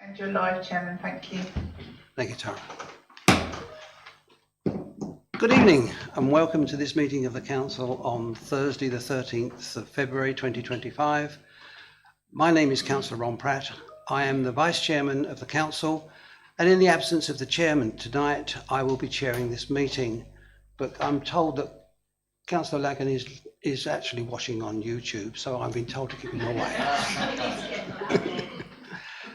And you're live, Chairman. Thank you. Thank you, Tara. Good evening and welcome to this meeting of the Council on Thursday the 13th of February 2025. My name is Councillor Ron Pratt. I am the Vice Chairman of the Council, and in the absence of the Chairman tonight, I will be chairing this meeting. But I'm told that Councillor Lagan is actually watching on YouTube, so I've been told to keep him away.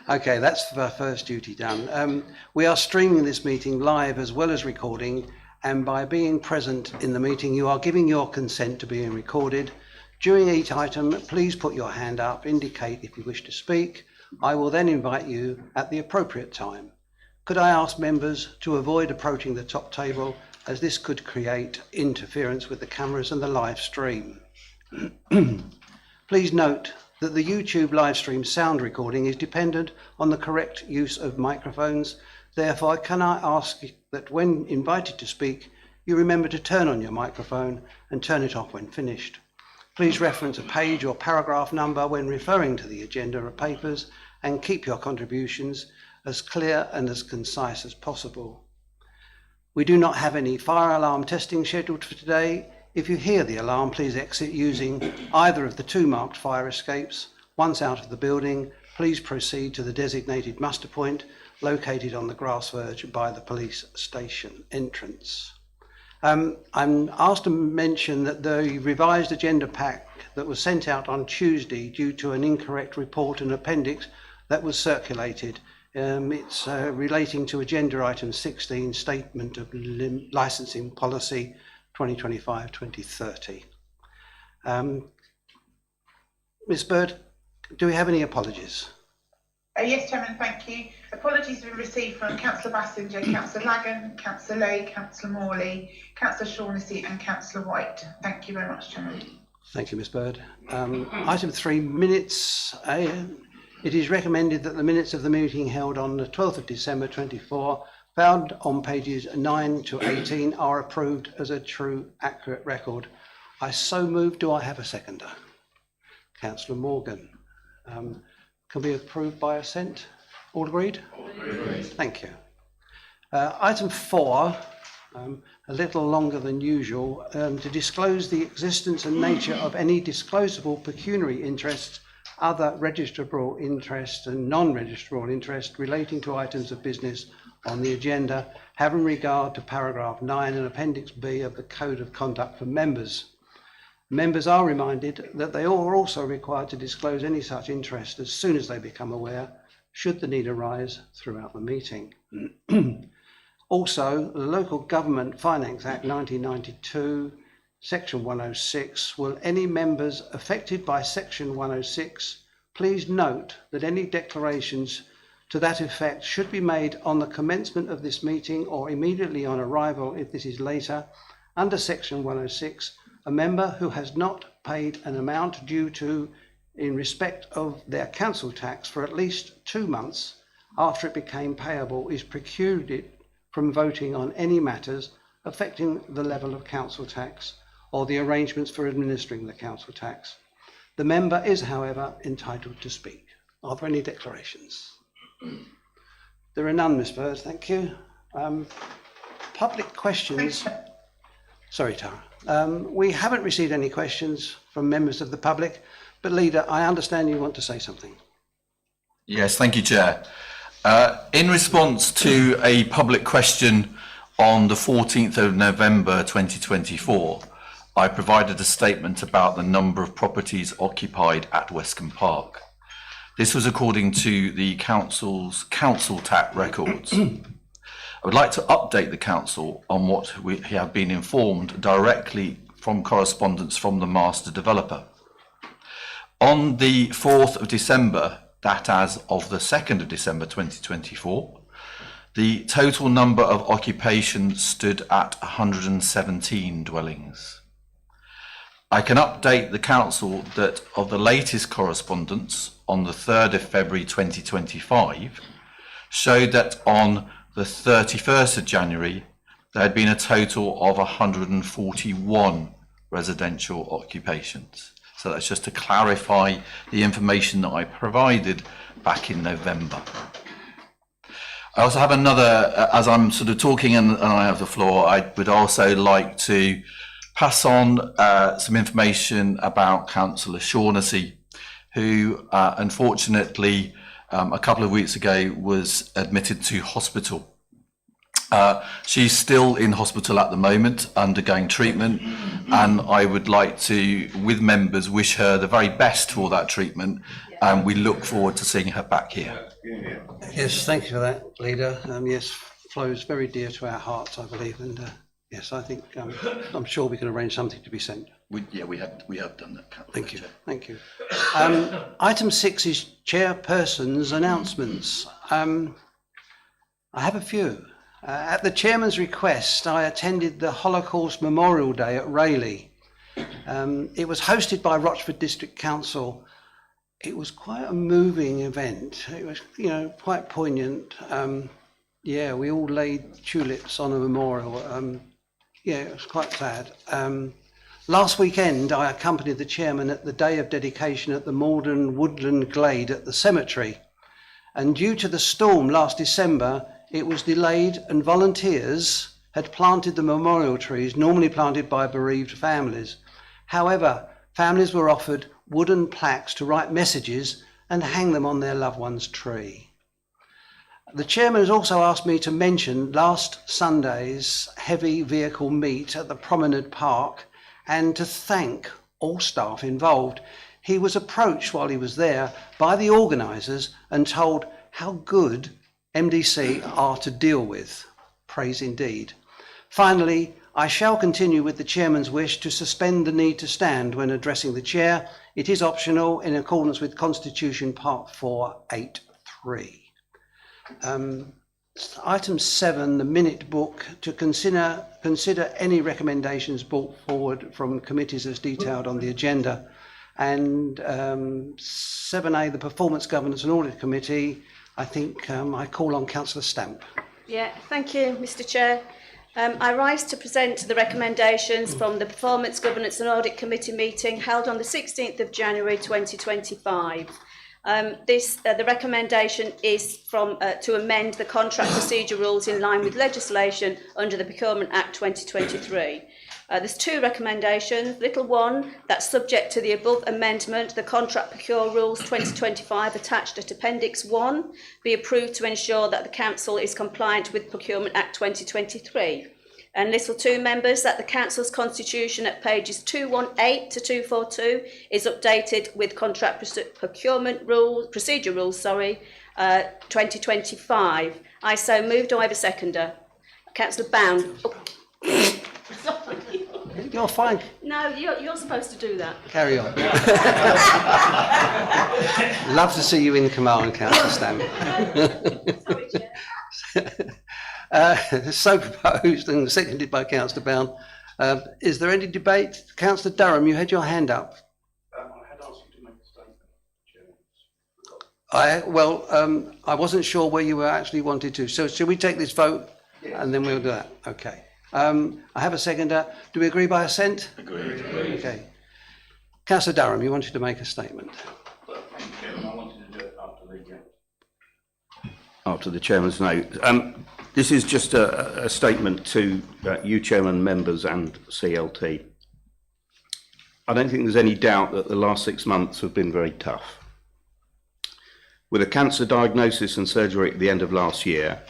Okay, that's our first duty done. We are streaming this meeting live as well as recording, and by being present in the meeting, you are giving your consent to being recorded. During each item, please put your hand up, indicate if you wish to speak. I will then invite you at the appropriate time. Could I ask members to avoid approaching the top table, as this could create interference with the cameras and the live stream. Please note that the YouTube live stream sound recording is dependent on the correct use of microphones. Therefore, can I ask that when invited to speak, you remember to turn on your microphone and turn it off when finished. Please reference a page or paragraph number when referring to the agenda or papers, and keep your contributions as clear and as concise as possible. We do not have any fire alarm testing scheduled for today. If you hear the alarm, please exit using either of the two marked fire escapes. Once out of the building, please proceed to the designated muster point located on the grass verge by the police station entrance. I'm asked to mention that the revised agenda pack that was sent out on Tuesday due to an incorrect report and appendix that was circulated. It's relating to agenda item 16, Statement of Licensing Policy 2025-2030. Ms. Bird, do we have any apologies? Yes, Chairman, thank you. Apologies have been received from Councillor Bassinger, Councillor Lagan, Councillor Lay, Councillor Morley, Councillor Shaughnessy and Councillor White. Thank you very much, Chairman. Thank you, Ms. Bird. Item 3, minutes. It is recommended that the minutes of the meeting held on the 12th of December 24, found on pages 9 to 18, are approved as a true, accurate record. I so move. Do I have a seconder? Councillor Morgan. Can be approved by assent. All agreed? All agreed. Thank you. Item 4, a little longer than usual, to disclose the existence and nature of any disclosable pecuniary interests, other registrable interests and non-registrable interests relating to items of business on the agenda, having regard to paragraph 9 and appendix B of the Code of Conduct for members. Members are reminded that they are also required to disclose any such interest as soon as they become aware, should the need arise throughout the meeting. Also, the Local Government Finance Act 1992, Section 106, will any members affected by Section 106 please note that any declarations to that effect should be made on the commencement of this meeting or immediately on arrival if this is later. Under Section 106, a member who has not paid an amount due to in respect of their council tax for at least 2 months after it became payable is precluded from voting on any matters affecting the level of council tax or the arrangements for administering the council tax. The member is, however, entitled to speak. Are there any declarations? There are none, Ms. Bird, thank you. Public questions. Sorry, Tara. We haven't received any questions from members of the public, but Leader, I understand you want to say something. Yes, thank you, Chair. In response to a public question on the 14th of November 2024, I provided a statement about the number of properties occupied at Westcombe Park. This was according to the council's council tax records. I would like to update the council on what we have been informed directly from correspondence from the master developer. On the 4th of December, that as of the 2nd of December 2024, the total number of occupations stood at 117 dwellings. I can update the council that of the latest correspondence on the 3rd of February 2025 showed that on the 31st of January there had been a total of 141 residential occupations. So that's just to clarify the information that I provided back in November. I also have another, as I'm sort of talking and I have the floor, I would also like to pass on some information about Councillor Shaughnessy, who unfortunately a couple of weeks ago was admitted to hospital. She's still in hospital at the moment, undergoing treatment, and I would like to, with members, wish her the very best for that treatment, and we look forward to seeing her back here. Yes, thank you for that, Leader. Yes, Flo is very dear to our hearts, I believe, and yes, I think I'm sure we can arrange something to be sent. We have done that. Thank you. Thank you. Item 6 is Chairperson's announcements. I have a few. At the Chairman's request, I attended the Holocaust Memorial Day at Rayleigh. It was hosted by Rochford District Council. It was quite a moving event. It was, quite poignant. Yeah, we all laid tulips on a memorial. Yeah, it was quite sad. Last weekend, I accompanied the Chairman at the Day of Dedication at the Maldon Woodland Glade at the cemetery. And due to the storm last December, it was delayed and volunteers had planted the memorial trees normally planted by bereaved families. However, families were offered wooden plaques to write messages and hang them on their loved one's tree. The Chairman has also asked me to mention last Sunday's heavy vehicle meet at the Promenade Park and to thank all staff involved. He was approached while he was there by the organisers and told how good MDC are to deal with. Praise indeed. Finally, I shall continue with the Chairman's wish to suspend the need to stand when addressing the Chair. It is optional in accordance with Constitution Part 483. Item 7, the minute book, to consider any recommendations brought forward from committees as detailed on the agenda. And 7A, the Performance Governance and Audit Committee. I think I call on Councillor Stamp. Yeah, thank you, Mr. Chair. I rise to present the recommendations from the Performance Governance and Audit Committee meeting held on the 16th of January 2025. The recommendation is to amend the contract procedure rules in line with legislation under the Procurement Act 2023. There's two recommendations. Little one, that's subject to the above amendment, the Contract Procure Rules 2025 attached at Appendix 1 be approved to ensure that the Council is compliant with Procurement Act 2023. And little two, members, that the Council's Constitution at pages 218 to 242 is updated with Contract Procedure Rules 2025. I so move. Do I have a seconder? Councillor Bound. Oh. You're fine. No, you're supposed to do that. Carry on. Love to see you in command, Councillor Stamp. Sorry, Chair. So proposed and seconded by Councillor Bound. Is there any debate? Councillor Durham, you had your hand up. I had asked you to make a statement, I wasn't sure where you were actually wanted to. So should we take this vote? Yes. And then we'll do that. Okay. I have a seconder. Do we agree by assent? Agreed. Okay. Councillor Durham, you wanted to make a statement. well, thank you, Chairman. I wanted to do it after the Chairman's note. This is just a statement to you, Chairman, members and CLT. I don't think there's any doubt that the last 6 months have been very tough. With a cancer diagnosis and surgery at the end of last year,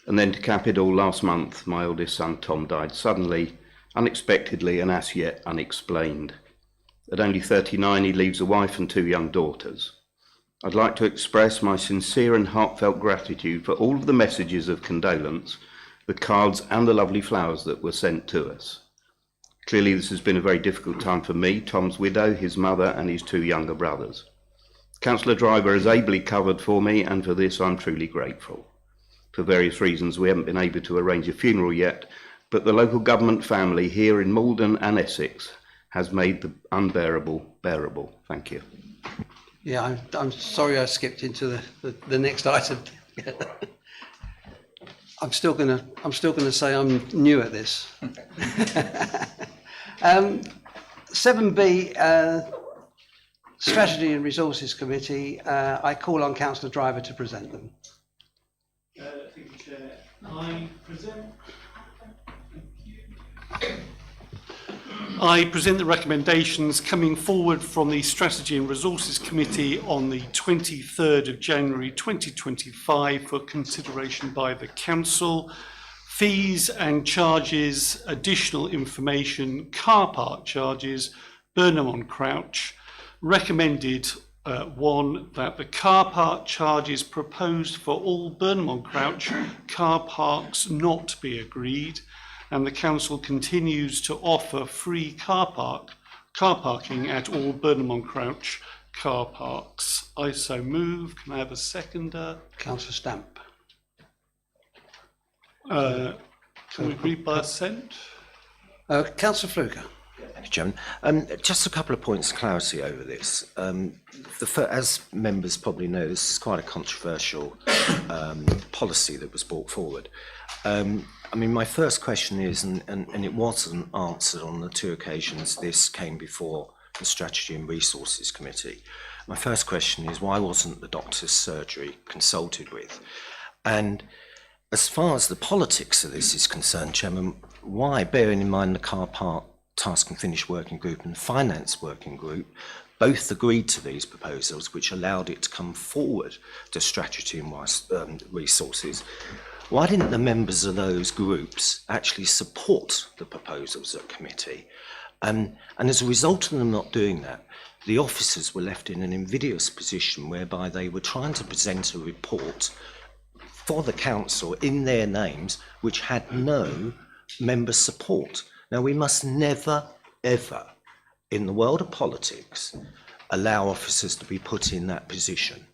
and then to cap it all, last month, my oldest son, Tom, died suddenly, unexpectedly, and as yet unexplained. At only 39, he leaves a wife and 2 young daughters. I'd like to express my sincere and heartfelt gratitude for all of the messages of condolence, the cards and the lovely flowers that were sent to us. Clearly, this has been a very difficult time for me, Tom's widow, his mother, and his 2 younger brothers. Councillor Driver has ably covered for me, and for this I'm truly grateful. For various reasons, we haven't been able to arrange a funeral yet, but the local government family here in Maldon and Essex has made the unbearable bearable. Thank you. Yeah, I'm sorry I skipped into the next item. I'm still gonna say I'm new at this. 7B, Strategy and Resources Committee. I call on Councillor Driver to present them. I present the recommendations coming forward from the Strategy and Resources Committee on the 23rd of January 2025 for consideration by the Council. Fees and charges, additional information, car park charges, Burnham-on-Crouch. Recommended 1, that the car park charges proposed for all Burnham-on-Crouch car parks not be agreed, and the Council continues to offer free car parking at all Burnham-on-Crouch car parks. I so move. Can I have a seconder? Councillor Stamp. Can we agree by assent? Councillor Fluker. Thank you, Chairman. Just a couple of points of clarity over this. As members probably know, this is quite a controversial policy that was brought forward. I mean, my first question is, and it wasn't answered on the 2 occasions this came before the Strategy and Resources Committee. My first question is, why wasn't the doctor's surgery consulted with? And as far as the politics of this is concerned, Chairman, why, bearing in mind the car park task and finish working group and finance working group both agreed to these proposals, which allowed it to come forward to Strategy and Resources, why didn't the members of those groups actually support the proposals at committee? And as a result of them not doing that, the officers were left in an invidious position whereby they were trying to present a report for the council in their names, which had no member support. Now, we must never, ever, in the world of politics, allow officers to be put in that position.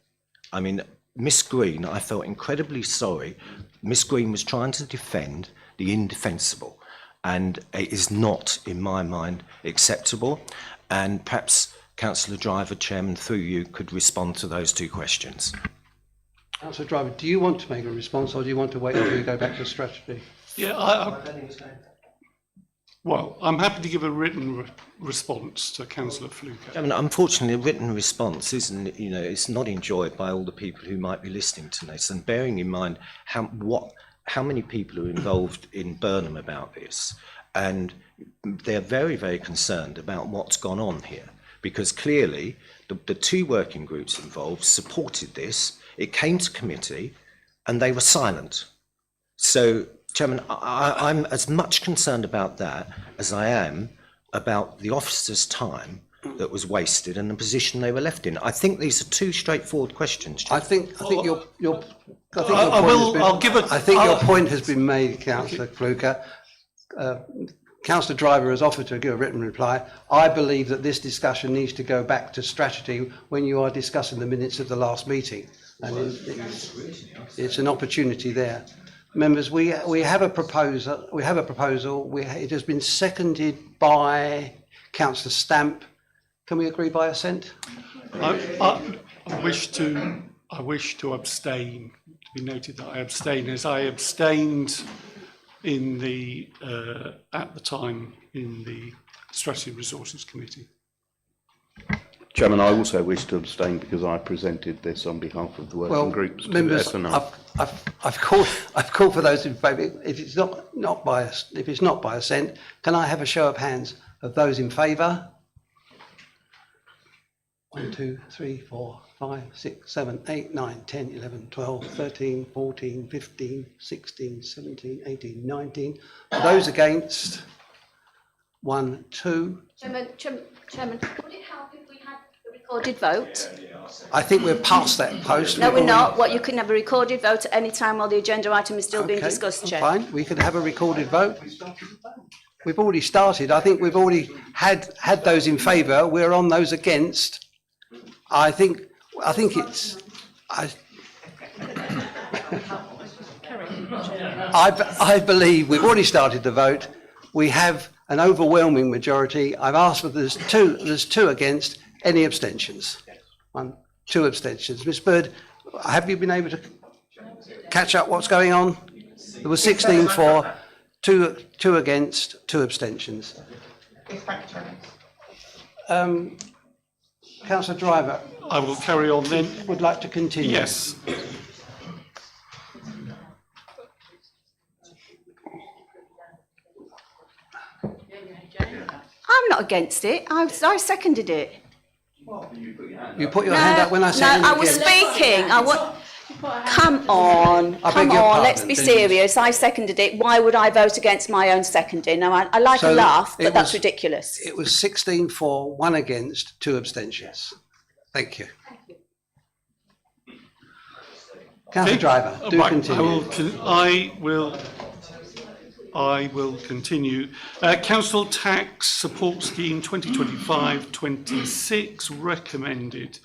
I mean, Miss Green, I felt incredibly sorry. Miss Green was trying to defend the indefensible, and it is not, in my mind, acceptable. And perhaps Councillor Driver, Chairman, through you, could respond to those 2 questions. Councillor Driver, do you want to make a response, or do you want to wait until you go back to strategy? Yeah, well, I'm happy to give a written response to Councillor Fluker. I mean, unfortunately, a written response isn't, it's not enjoyed by all the people who might be listening to this. And bearing in mind how many people are involved in Burnham about this, and they're very, very concerned about what's gone on here, because clearly the 2 working groups involved supported this. It came to committee, and they were silent. So, Chairman, I'm as much concerned about that as I am about the officers' time that was wasted and the position they were left in. I think these are 2 straightforward questions, Chairman. I think your point has been made, Councillor Fluker. Councillor Driver has offered to give a written reply. I believe that this discussion needs to go back to strategy when you are discussing the minutes of the last meeting, and it's an opportunity there. Members, we have a proposal. It has been seconded by Councillor Stamp. Can we agree by assent? I wish to abstain. To be noted that I abstain, as I abstained in the at the time in the Strategy and Resources Committee. Chairman, I also wish to abstain because I presented this on behalf of the working groups. Members, I've called for those in favour. If it's not by assent, can I have a show of hands of those in favour? 1, 2, 3, 4, 5, 6, 7, 8, 9, 10, 11, 12, 13, 14, 15, 16, 17, 18, 19. Those against? 1, 2. Chairman, would it help if we had a recorded vote? I think we're past that post. No, we're not. What, you can have a recorded vote at any time while the agenda item is still being discussed, Chair. Fine, we can have a recorded vote. We've already started. I think we've already had those in favour. We're on those against. I think it's. I believe we've already started the vote. We have an overwhelming majority. I've asked for there's two against. Any abstentions? 1, 2 abstentions. Ms. Bird, have you been able to catch up what's going on? There was 16 for, 2 against, 2 abstentions. Yes, thank you, Chairman. Councillor Driver. I will carry on then. Would like to continue. Yes. not against it. I seconded it. You put your hand up when I said No, I was speaking. Come on, let's be serious. I seconded it. Why would I vote against my own seconding? Now, I like a laugh, but that's ridiculous. It was 16 for, 1 against, 2 abstentions. Thank you. Councillor Driver, do Right, continue. I will continue. Council Tax Support Scheme 2025-26 recommended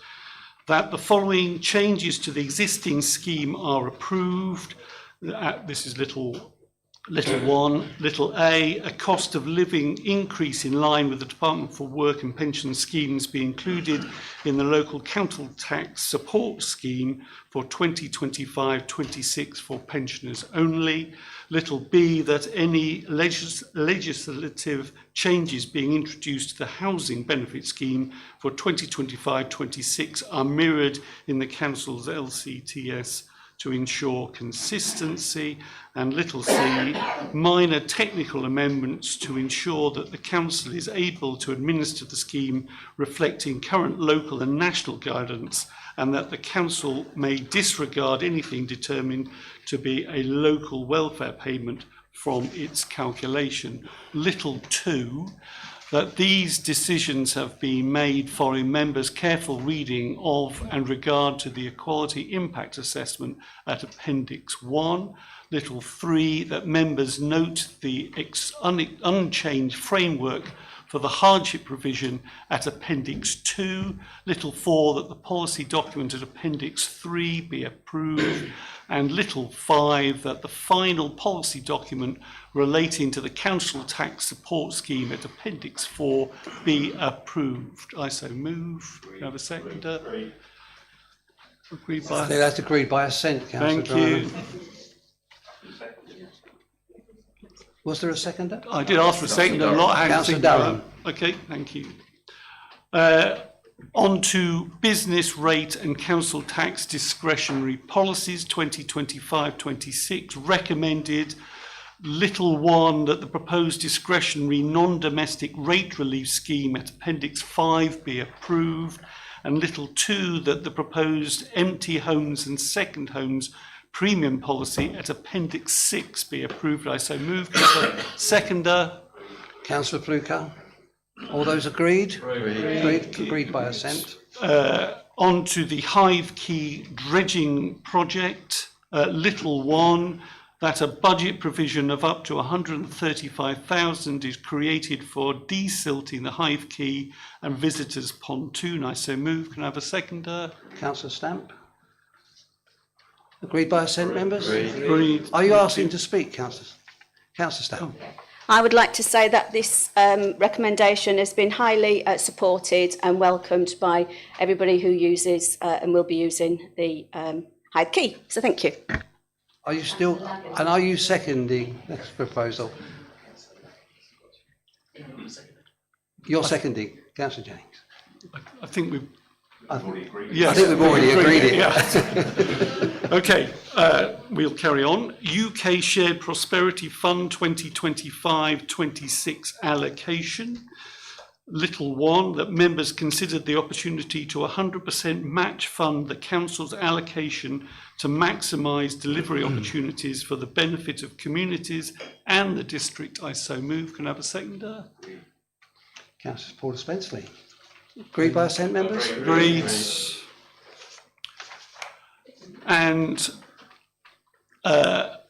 that the following changes to the existing scheme are approved. This is little 1. Little A, a cost of living increase in line with the Department for Work and Pension schemes be included in the local council tax support scheme for 2025-26 for pensioners only. Little B, that any legislative changes being introduced to the housing benefit scheme for 2025-26 are mirrored in the council's LCTS to ensure consistency. And little C, minor technical amendments to ensure that the council is able to administer the scheme reflecting current local and national guidance, and that the council may disregard anything determined to be a local welfare payment from its calculation. Little 2, that these decisions have been made following members' careful reading of and regard to the Equality Impact Assessment at Appendix 1. Little 3, that members note the unchanged framework for the hardship provision at Appendix 2. Little 4, that the policy document at Appendix 3 be approved. And little 5, that the final policy document relating to the council tax support scheme at Appendix 4 be approved. I so move. Do you have a seconder? Agreed by. I think that's agreed by assent, Councillor Thank you. Driver. Was there a seconder? I did ask for a seconder. I'm not Councillor Durham. Okay, thank you. On to business rate and council tax discretionary policies 2025-26 recommended. Little 1, that the proposed discretionary non-domestic rate relief scheme at Appendix 5 be approved. And little 2, that the proposed empty homes and second homes premium policy at Appendix 6 be approved. I so move. Seconder. Councillor Fluker. All those agreed? Agreed by assent. On to the Hive Key dredging project. Little 1, that a budget provision of up to 135,000 is created for desilting the Hive Key and visitors pontoon. I so move. Can I have a seconder? Councillor Stamp. Agreed by assent, members? Agreed. Are you asking to speak, Councillor Stamp? I would like to say that this recommendation has been highly supported and welcomed by everybody who uses and will be using the Hive Key. So thank you. Are you still, and are you seconding this proposal? You're seconding, Councillor Jennings. I think we've. Yes, I think we've already agreed it. Yeah. Okay, we'll carry on. UK Shared Prosperity Fund 2025-26 allocation. Little 1, that members considered the opportunity to 100% match fund the council's allocation to maximise delivery opportunities for the benefit of communities and the district. I so move. Can I have a seconder? Councillor Paul Spenceley. Agreed by assent, members? Agreed. And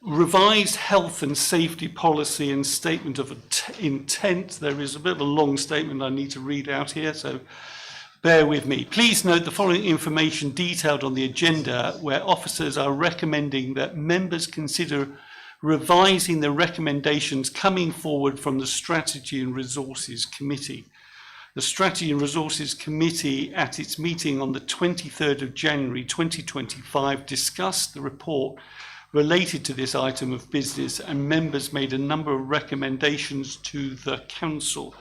revised health and safety policy and statement of intent. There is a bit of a long statement I need to read out here, so bear with me. Please note the following information detailed on the agenda, where officers are recommending that members consider revising the recommendations coming forward from the Strategy and Resources Committee. The Strategy and Resources Committee, at its meeting on the 23rd of January 2025, discussed the report related to this item of business, and members made a number of recommendations to the Council.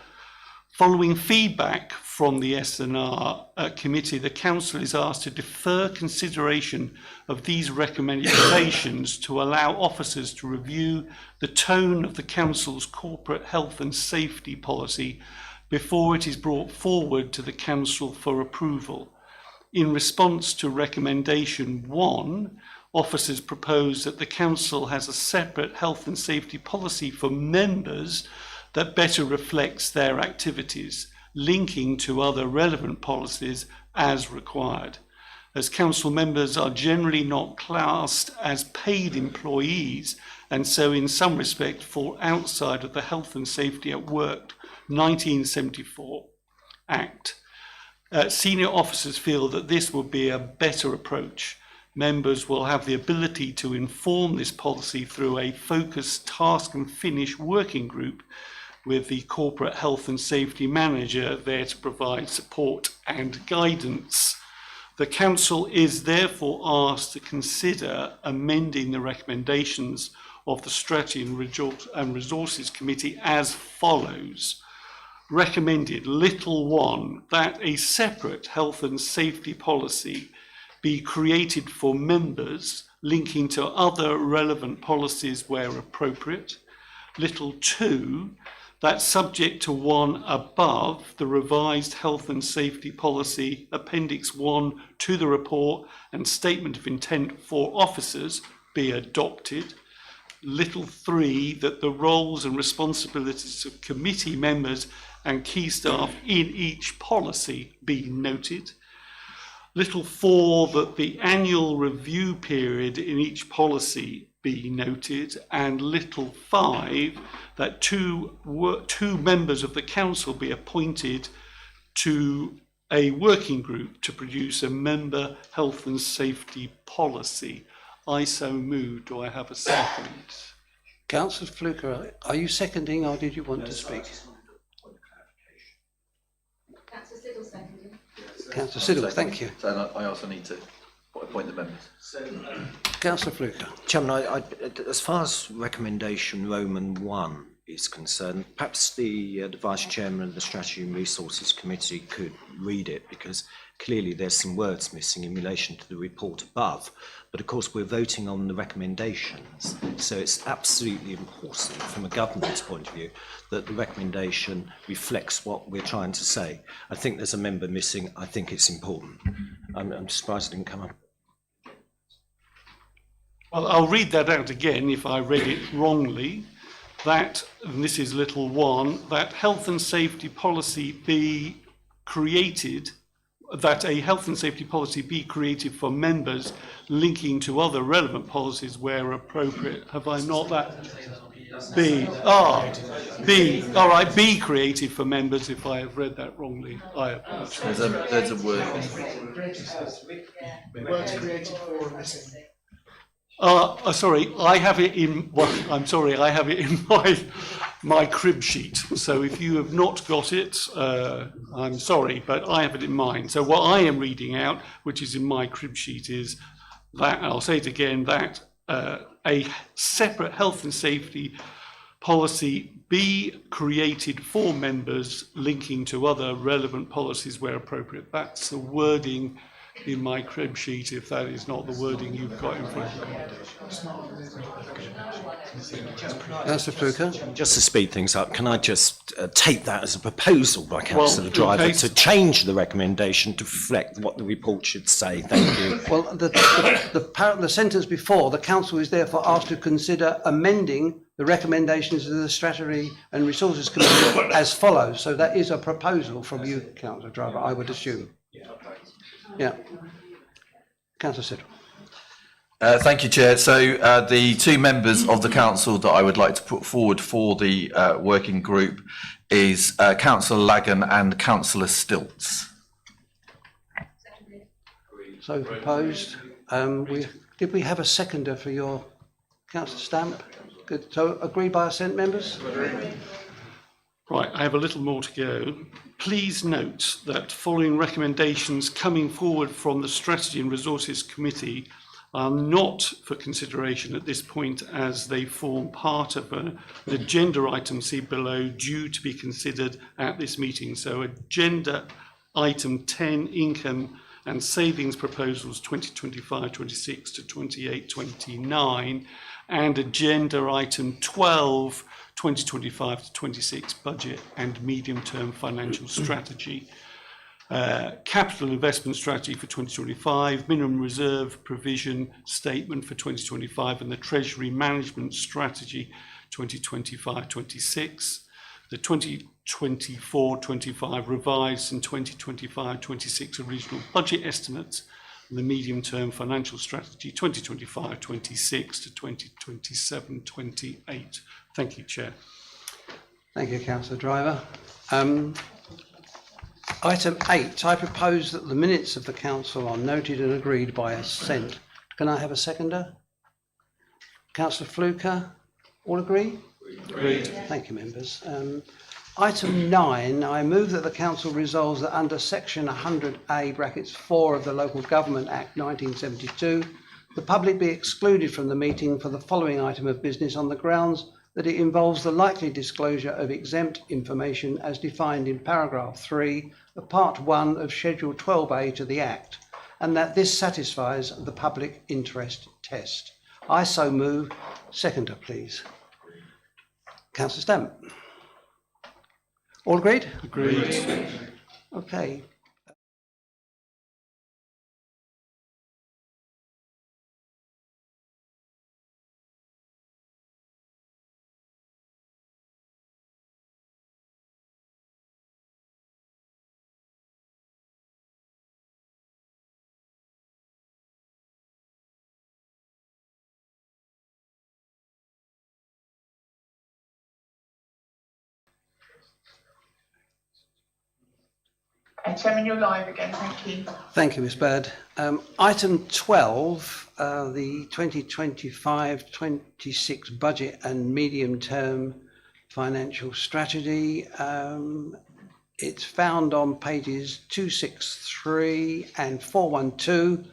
Following feedback from the S&R Committee, the Council is asked to defer consideration of these recommendations to allow officers to review the tone of the Council's corporate health and safety policy before it is brought forward to the Council for approval. In response to recommendation 1, officers propose that the Council has a separate health and safety policy for members that better reflects their activities, linking to other relevant policies as required. As Council members are generally not classed as paid employees and so in some respect fall outside of the Health and Safety at Work 1974 Act, senior officers feel that this would be a better approach. Members will have the ability to inform this policy through a focused task and finish working group with the corporate health and safety manager there to provide support and guidance. The Council is therefore asked to consider amending the recommendations of the Strategy and Resources Committee as follows. Recommended, little 1, that a separate health and safety policy be created for members linking to other relevant policies where appropriate. Little 2, that subject to 1 above, the revised health and safety policy, Appendix 1 to the report and statement of intent for officers be adopted. Little 3, that the roles and responsibilities of committee members and key staff in each policy be noted. Little 4, that the annual review period in each policy be noted. And little 5, that two members of the Council be appointed to a working group to produce a member health and safety policy. I so move. Do I have a second? Councillor Fluker, are you seconding or did you want to speak? Councillor Siddle seconded. Councillor Siddle, thank you. So I also need to appoint the members. Councillor Fluker. Chairman, as far as recommendation Roman 1 is concerned, perhaps the Vice Chairman of the Strategy and Resources Committee could read it, because clearly there's some words missing in relation to the report above. But of course we're voting on the recommendations, so it's absolutely important from a governance point of view that the recommendation reflects what we're trying to say. I think there's a member missing. I think it's important. I'm surprised it didn't come up. Well, I'll read that out again if I read it wrongly. That, and this is little 1, that health and safety policy be created, that a health and safety policy be created for members linking to other relevant policies where appropriate. Have I not that? B. B. All right, be created for members. If I have read that wrongly, I apologize. There's a word. Words created for missing. Sorry, I have it in. Well, I'm sorry, I have it in my crib sheet. So if you have not got it, I'm sorry, but I have it in mine. So what I am reading out, which is in my crib sheet, is that, and I'll say it again, that a separate health and safety policy be created for members linking to other relevant policies where appropriate. That's the wording in my crib sheet, if that is not the wording you've got in front of you. Councillor Fluker. Just to speed things up, can I just take that as a proposal by Councillor Driver okay. to change the recommendation to reflect what the report should say? Thank you. Well, the sentence before, the Council is therefore asked to consider amending the recommendations of the Strategy and Resources Committee as follows. So that is a proposal from you, Councillor Driver, I would assume. Yeah. Councillor Siddle. Thank you, Chair. So the 2 members of the Council that I would like to put forward for the working group is Councillor Lagan and Councillor Stilts. So proposed. Did we have a seconder for your Councillor Stamp? Good. So agreed by assent, members? Right, I have a little more to go. Please note that following recommendations coming forward from the Strategy and Resources Committee are not for consideration at this point, as they form part of an agenda item, see below, due to be considered at this meeting. So agenda item 10, income and savings proposals 2025-26 to 28-29, and agenda item 12, 2025 to 26 budget and medium-term financial strategy. Capital investment strategy for 2025, minimum reserve provision statement for 2025, and the Treasury management strategy 2025-26. The 2024-25 revised and 2025-26 original budget estimates, and the medium-term financial strategy 2025-26 to 2027-28. Thank you, Chair. Thank you, Councillor Driver. Item 8, I propose that the minutes of the council are noted and agreed by assent. Can I have a seconder? Councillor Fluker, all agree? Agreed. Thank you, members. Item 9, I move that the council resolves that under section 100A brackets 4 of the Local Government Act 1972, the public be excluded from the meeting for the following item of business on the grounds that it involves the likely disclosure of exempt information as defined in paragraph 3 of part 1 of schedule 12A to the Act, and that this satisfies the public interest test. I so move. Seconder, please. Councillor Stamp. All agreed? Agreed. Okay. Chairman, you're live again. Thank you. Thank you, Ms. Bird. Item 12, the 2025-26 budget and medium-term financial strategy. It's found on pages 263 and 412.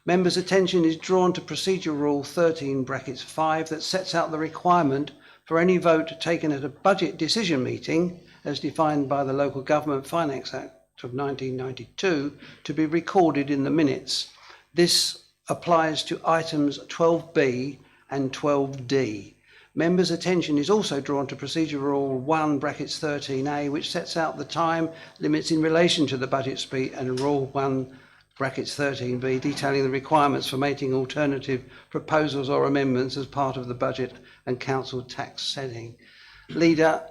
Members' attention is drawn to Procedure Rule 13 brackets 5 that sets out the requirement for any vote taken at a budget decision meeting as defined by the Local Government Finance Act of 1992 to be recorded in the minutes. This applies to items 12B and 12D. Members' attention is also drawn to Procedure Rule 1 brackets 13A, which sets out the time limits in relation to the budget speech, and Rule 1 brackets 13B detailing the requirements for making alternative proposals or amendments as part of the budget and council tax setting. Leader,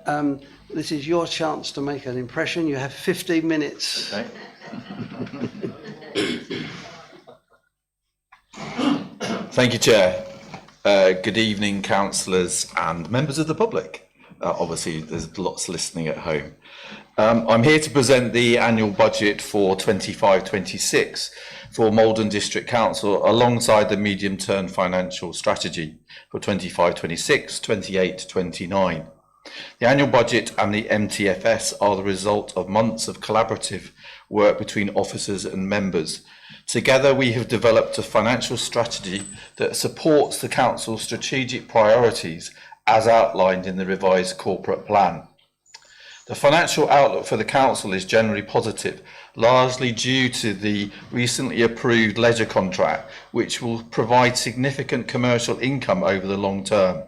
this is your chance to make an impression. You have 15 minutes. Okay. Thank you, Chair. Good evening, councillors and members of the public. Obviously, there's lots listening at home. I'm here to present the annual budget for 25-26 for Maldon District Council alongside the medium-term financial strategy for 25-26, 28-29. The annual budget and the MTFS are the result of months of collaborative work between officers and members. Together, we have developed a financial strategy that supports the council's strategic priorities as outlined in the revised corporate plan. The financial outlook for the council is generally positive, largely due to the recently approved leisure contract, which will provide significant commercial income over the long term.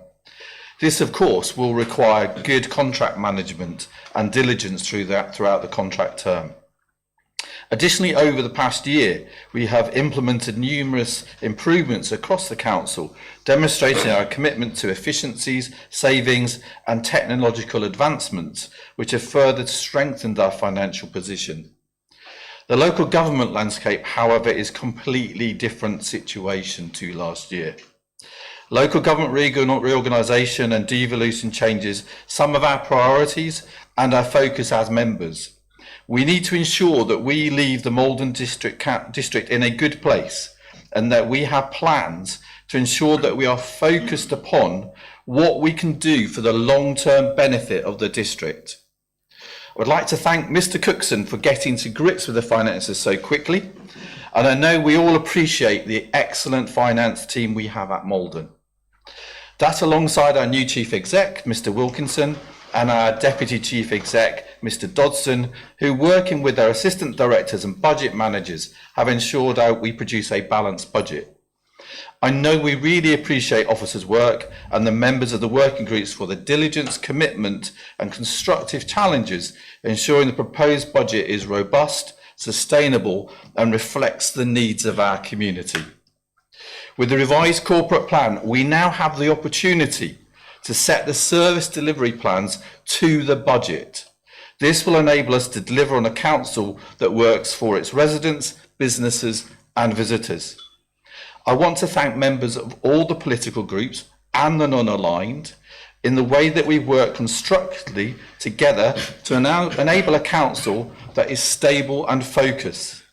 This, of course, will require good contract management and diligence throughout the contract term. Additionally, over the past year, we have implemented numerous improvements across the council, demonstrating our commitment to efficiencies, savings and technological advancements, which have further strengthened our financial position. The local government landscape, however, is a completely different situation to last year. Local government reorganisation and devolution changes some of our priorities and our focus as members. We need to ensure that we leave the Maldon district in a good place, and that we have plans to ensure that we are focused upon what we can do for the long-term benefit of the district. I would like to thank Mr. Cookson for getting to grips with the finances so quickly, and I know we all appreciate the excellent finance team we have at Maldon. That, alongside our new Chief Exec, Mr. Wilkinson, and our Deputy Chief Exec, Mr. Dodson, who, working with our Assistant Directors and Budget Managers, have ensured we produce a balanced budget. I know we really appreciate officers' work and the members of the working groups for the diligence, commitment and constructive challenges, ensuring the proposed budget is robust, sustainable and reflects the needs of our community. With the revised corporate plan, we now have the opportunity to set the service delivery plans to the budget. This will enable us to deliver on a council that works for its residents, businesses and visitors. I want to thank members of all the political groups and the non-aligned in the way that we work constructively together to enable a council that is stable and focused,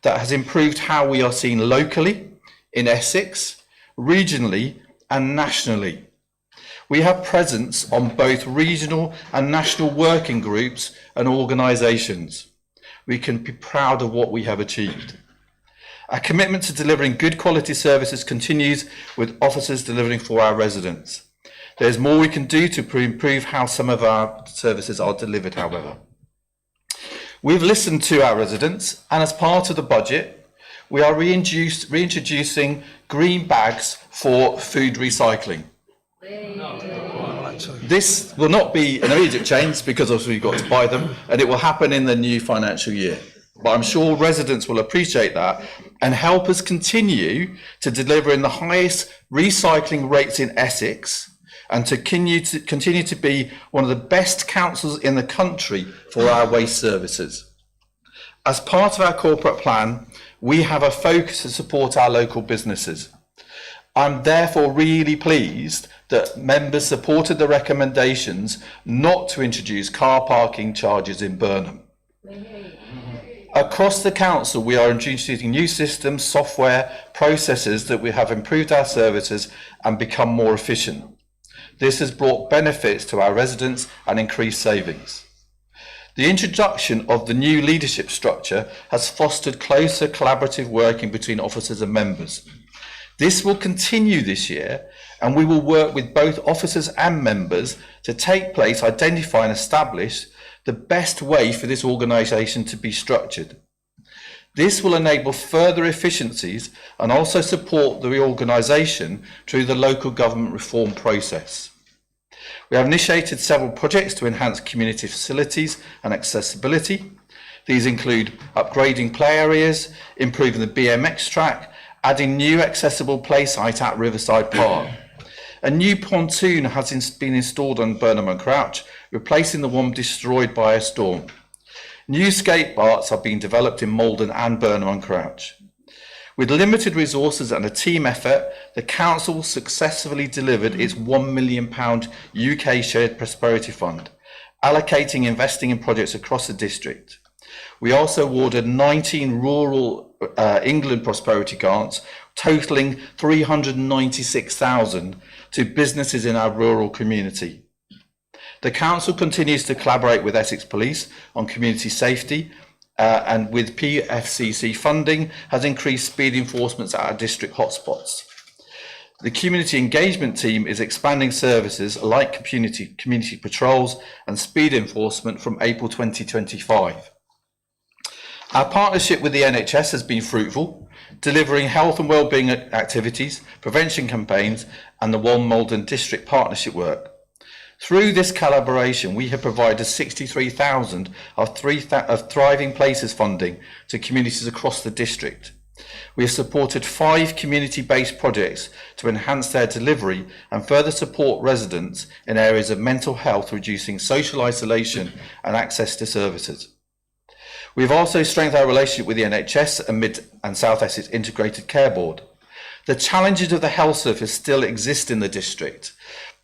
that has improved how we are seen locally, in Essex, regionally and nationally. We have presence on both regional and national working groups and organisations. We can be proud of what we have achieved. Our commitment to delivering good quality services continues, with officers delivering for our residents. There's more we can do to improve how some of our services are delivered, however. We've listened to our residents, and as part of the budget, we are reintroducing green bags for food recycling. This will not be an immediate change because obviously we've got to buy them, and it will happen in the new financial year. But I'm sure residents will appreciate that and help us continue to deliver in the highest recycling rates in Essex and to continue to be one of the best councils in the country for our waste services. As part of our corporate plan, we have a focus to support our local businesses. I'm therefore really pleased that members supported the recommendations not to introduce car parking charges in Burnham. Across the council, we are introducing new systems, software, processes that we have improved our services and become more efficient. This has brought benefits to our residents and increased savings. The introduction of the new leadership structure has fostered closer collaborative working between officers and members. This will continue this year, and we will work with both officers and members to take place, identify and establish the best way for this organisation to be structured. This will enable further efficiencies and also support the reorganisation through the local government reform process. We have initiated several projects to enhance community facilities and accessibility. These include upgrading play areas, improving the BMX track, adding new accessible play site at Riverside Park. A new pontoon has been installed on Burnham and Crouch, replacing the one destroyed by a storm. New skate parks are being developed in Maldon and Burnham and Crouch. With limited resources and a team effort, the council successfully delivered its £1 million UK Shared Prosperity Fund, allocating investing in projects across the district. We also awarded 19 rural England prosperity grants, totalling 396,000 to businesses in our rural community. The council continues to collaborate with Essex Police on community safety, and with PFCC funding has increased speed enforcement at our district hotspots. The community engagement team is expanding services like community patrols and speed enforcement from April 2025. Our partnership with the NHS has been fruitful, delivering health and wellbeing activities, prevention campaigns and the One Maldon District Partnership work. Through this collaboration, we have provided 63,000 of Thriving Places funding to communities across the district. We have supported 5 community-based projects to enhance their delivery and further support residents in areas of mental health, reducing social isolation and access to services. We have also strengthened our relationship with the NHS and Mid and South Essex Integrated Care Board. The challenges of the health service still exist in the district,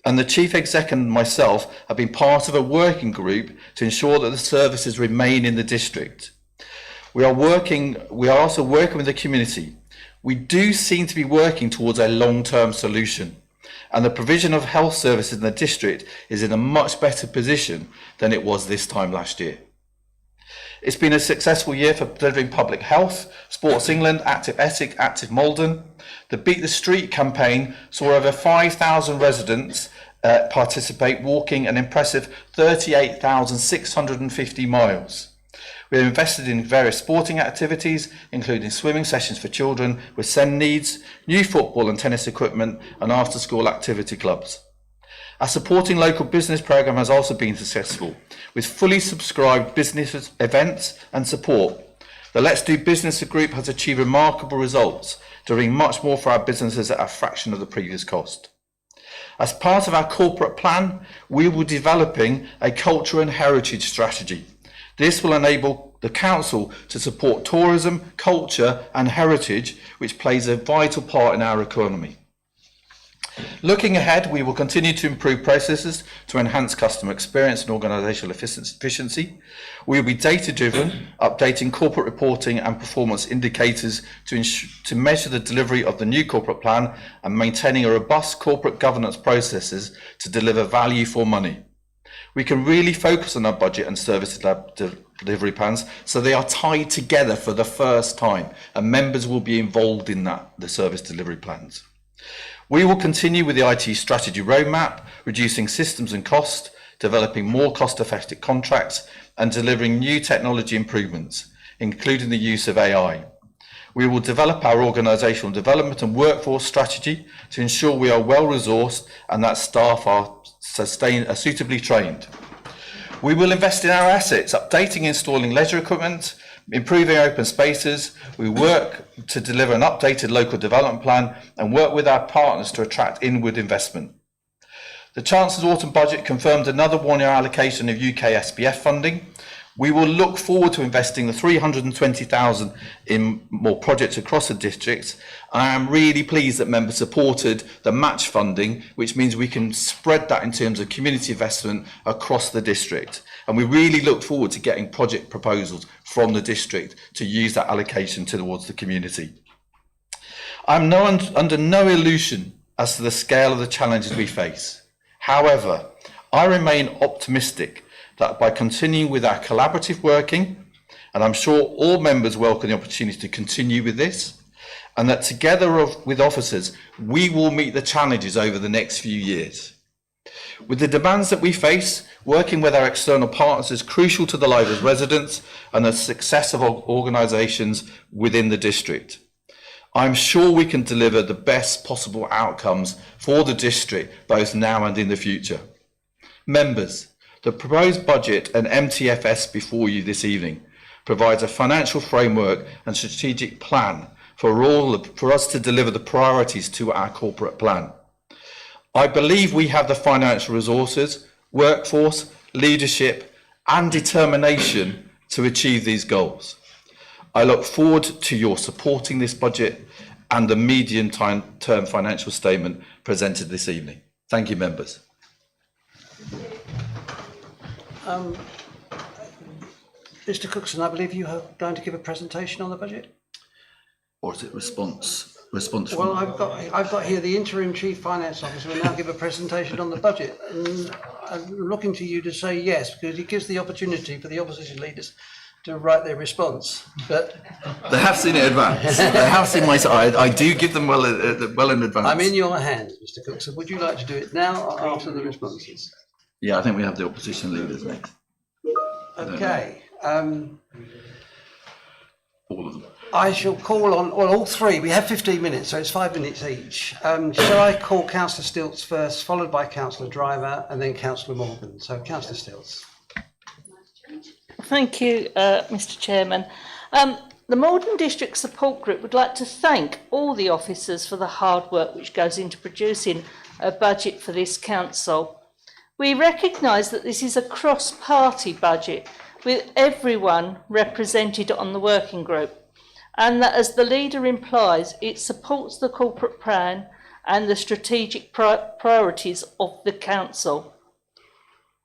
and the Chief Exec and myself have been part of a working group to ensure that the services remain in the district. We are also working with the community. We do seem to be working towards a long-term solution, and the provision of health services in the district is in a much better position than it was this time last year. It's been a successful year for delivering public health, Sports England, Active Essex, Active Maldon. The Beat the Street campaign saw over 5,000 residents participate, walking an impressive 38,650 miles. We have invested in various sporting activities, including swimming sessions for children with SEND needs, new football and tennis equipment, and after-school activity clubs. Our supporting local business programme has also been successful, with fully subscribed business events and support. The Let's Do Business group has achieved remarkable results, doing much more for our businesses at a fraction of the previous cost. As part of our corporate plan, we will be developing a culture and heritage strategy. This will enable the council to support tourism, culture and heritage, which plays a vital part in our economy. Looking ahead, we will continue to improve processes to enhance customer experience and organisational efficiency. We will be data-driven, updating corporate reporting and performance indicators to measure the delivery of the new corporate plan and maintaining a robust corporate governance processes to deliver value for money. We can really focus on our budget and service delivery plans so they are tied together for the first time, and members will be involved in the service delivery plans. We will continue with the IT strategy roadmap, reducing systems and cost, developing more cost-effective contracts, and delivering new technology improvements, including the use of AI. We will develop our organisational development and workforce strategy to ensure we are well-resourced and that staff are suitably trained. We will invest in our assets, updating and installing leisure equipment, improving open spaces. We work to deliver an updated local development plan and work with our partners to attract inward investment. The Chancellor's autumn budget confirmed another one-year allocation of UK SPF funding. We will look forward to investing the 320,000 in more projects across the districts. I am really pleased that members supported the match funding, which means we can spread that in terms of community investment across the district. And we really look forward to getting project proposals from the district to use that allocation towards the community. I'm under no illusion as to the scale of the challenges we face. However, I remain optimistic that by continuing with our collaborative working, and I'm sure all members welcome the opportunity to continue with this, and that together with officers, we will meet the challenges over the next few years. With the demands that we face, working with our external partners is crucial to the lives of residents and the success of organisations within the district. I'm sure we can deliver the best possible outcomes for the district, both now and in the future. Members, the proposed budget and MTFS before you this evening provides a financial framework and strategic plan for us to deliver the priorities to our corporate plan. I believe we have the financial resources, workforce, leadership and determination to achieve these goals. I look forward to your supporting this budget and the medium-term financial statement presented this evening. Thank you, members. Mr. Cookson, I believe you are going to give a presentation on the budget? Or is it response? Well, I've got here the interim chief finance officer will now give a presentation on the budget, and I'm looking to you to say yes, because it gives the opportunity for the opposition leaders to write their response. But they have seen it in advance. They have seen my side. I do give them well in advance. I'm in your hands, Mr. Cookson. Would you like to do it now or after the responses? Yeah, I think we have the opposition leaders next. Okay. All of them. I shall call on, well, all three. We have 15 minutes, so it's 5 minutes each. Shall I call Councillor Stilts first, followed by Councillor Driver, and then Councillor Morgan? So, Councillor Stilts. Thank you, Mr. Chairman. The Maldon District Support Group would like to thank all the officers for the hard work which goes into producing a budget for this council. We recognise that this is a cross-party budget with everyone represented on the working group, and that, as the leader implies, it supports the corporate plan and the strategic priorities of the council.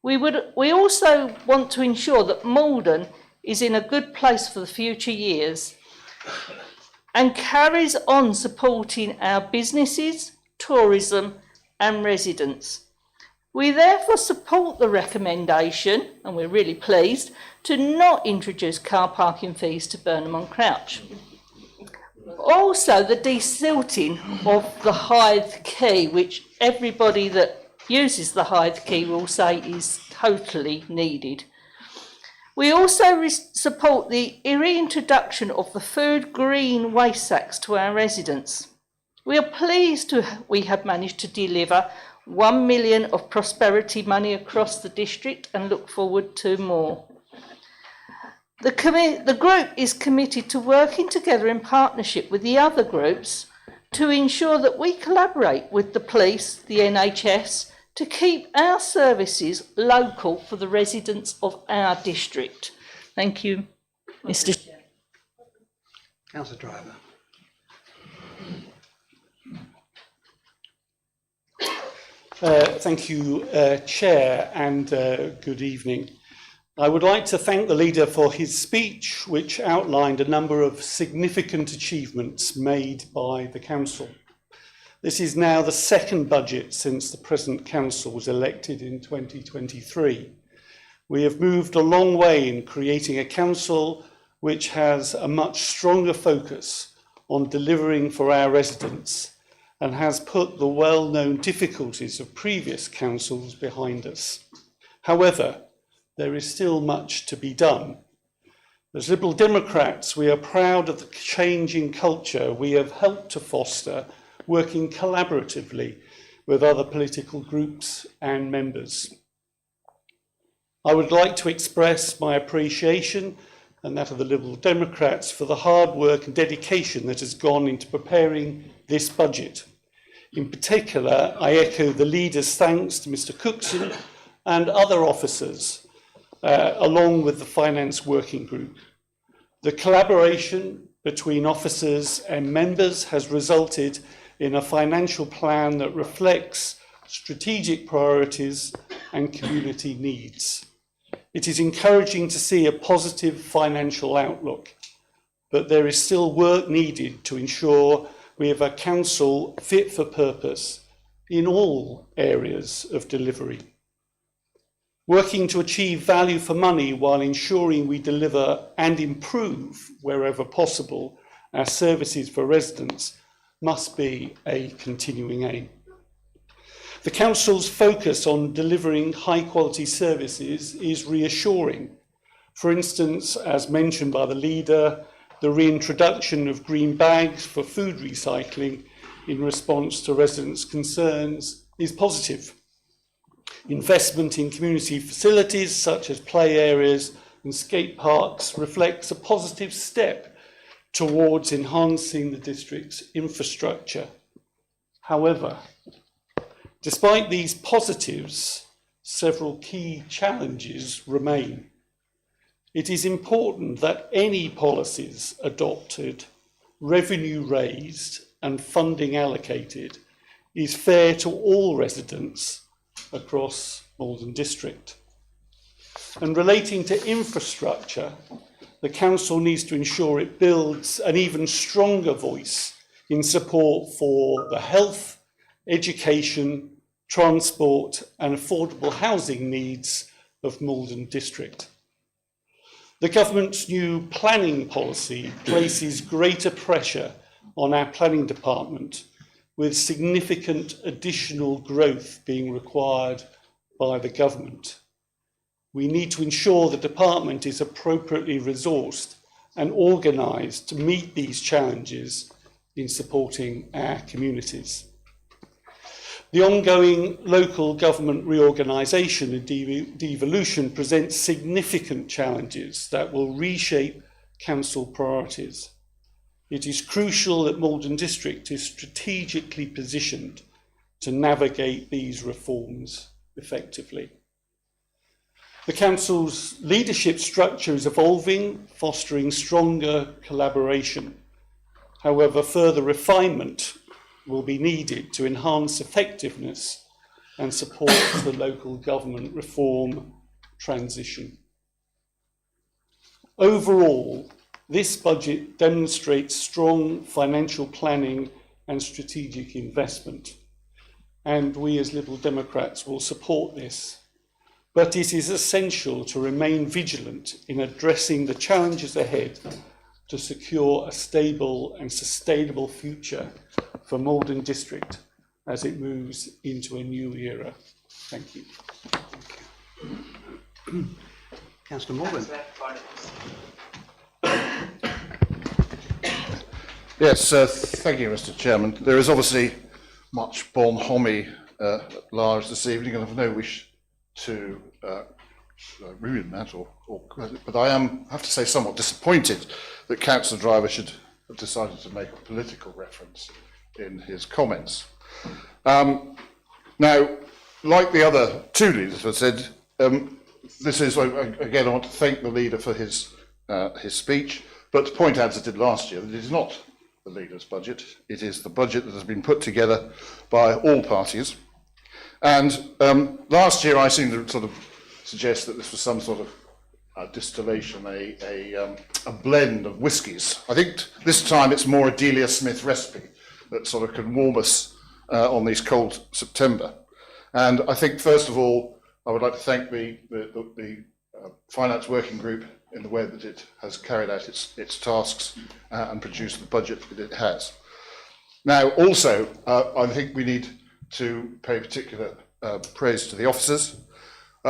We also want to ensure that Maldon is in a good place for the future years and carries on supporting our businesses, tourism and residents. We therefore support the recommendation, and we're really pleased, to not introduce car parking fees to Burnham on Crouch. Also, the desilting of the Hythe Quay, which everybody that uses the Hythe Quay will say is totally needed. We also support the reintroduction of the food green waste sacks to our residents. We are pleased we have managed to deliver 1 million of prosperity money across the district and look forward to more. The group is committed to working together in partnership with the other groups to ensure that we collaborate with the police, the NHS, to keep our services local for the residents of our district. Thank you, Mr. Chair. Councillor Driver. Thank you, Chair, and good evening. I would like to thank the leader for his speech, which outlined a number of significant achievements made by the council. This is now the second budget since the present council was elected in 2023. We have moved a long way in creating a council which has a much stronger focus on delivering for our residents and has put the well-known difficulties of previous councils behind us. However, there is still much to be done. As Liberal Democrats, we are proud of the changing culture we have helped to foster, working collaboratively with other political groups and members. I would like to express my appreciation and that of the Liberal Democrats for the hard work and dedication that has gone into preparing this budget. In particular, I echo the leader's thanks to Mr. Cookson and other officers, along with the Finance Working Group. The collaboration between officers and members has resulted in a financial plan that reflects strategic priorities and community needs. It is encouraging to see a positive financial outlook, but there is still work needed to ensure we have a council fit for purpose in all areas of delivery. Working to achieve value for money while ensuring we deliver and improve, wherever possible, our services for residents must be a continuing aim. The Council's focus on delivering high-quality services is reassuring. For instance, as mentioned by the leader, the reintroduction of green bags for food recycling in response to residents' concerns is positive. Investment in community facilities such as play areas and skate parks reflects a positive step towards enhancing the district's infrastructure. However, despite these positives, several key challenges remain. It is important that any policies adopted, revenue raised and funding allocated is fair to all residents across Maldon District. And relating to infrastructure, the Council needs to ensure it builds an even stronger voice in support for the health, education, transport and affordable housing needs of Maldon District. The government's new planning policy places greater pressure on our planning department, with significant additional growth being required by the government. We need to ensure the department is appropriately resourced and organised to meet these challenges in supporting our communities. The ongoing local government reorganisation and devolution presents significant challenges that will reshape council priorities. It is crucial that Maldon District is strategically positioned to navigate these reforms effectively. The Council's leadership structure is evolving, fostering stronger collaboration. However, further refinement will be needed to enhance effectiveness and support the local government reform transition. Overall, this budget demonstrates strong financial planning and strategic investment, and we as Liberal Democrats will support this. But it is essential to remain vigilant in addressing the challenges ahead to secure a stable and sustainable future for Maldon District as it moves into a new era. Thank you. Councillor Morgan. Yes, thank you, Mr. Chairman. There is obviously much bonhomie at large this evening, and I've no wish to ruin that, but I have to say, somewhat disappointed that Councillor Driver should have decided to make a political reference in his comments. Now, like the other two leaders have said, this is, again, I want to thank the leader for his speech, but to point out, as I did last year, that it is not the leader's budget. It is the budget that has been put together by all parties. And last year I seemed to sort of suggest that this was some sort of distillation, a blend of whiskies. I think this time it's more a Delia Smith recipe that sort of can warm us on these cold September. And I think, first of all, I would like to thank the Finance Working Group in the way that it has carried out its tasks and produced the budget that it has. Now, also, I think we need to pay particular praise to the officers.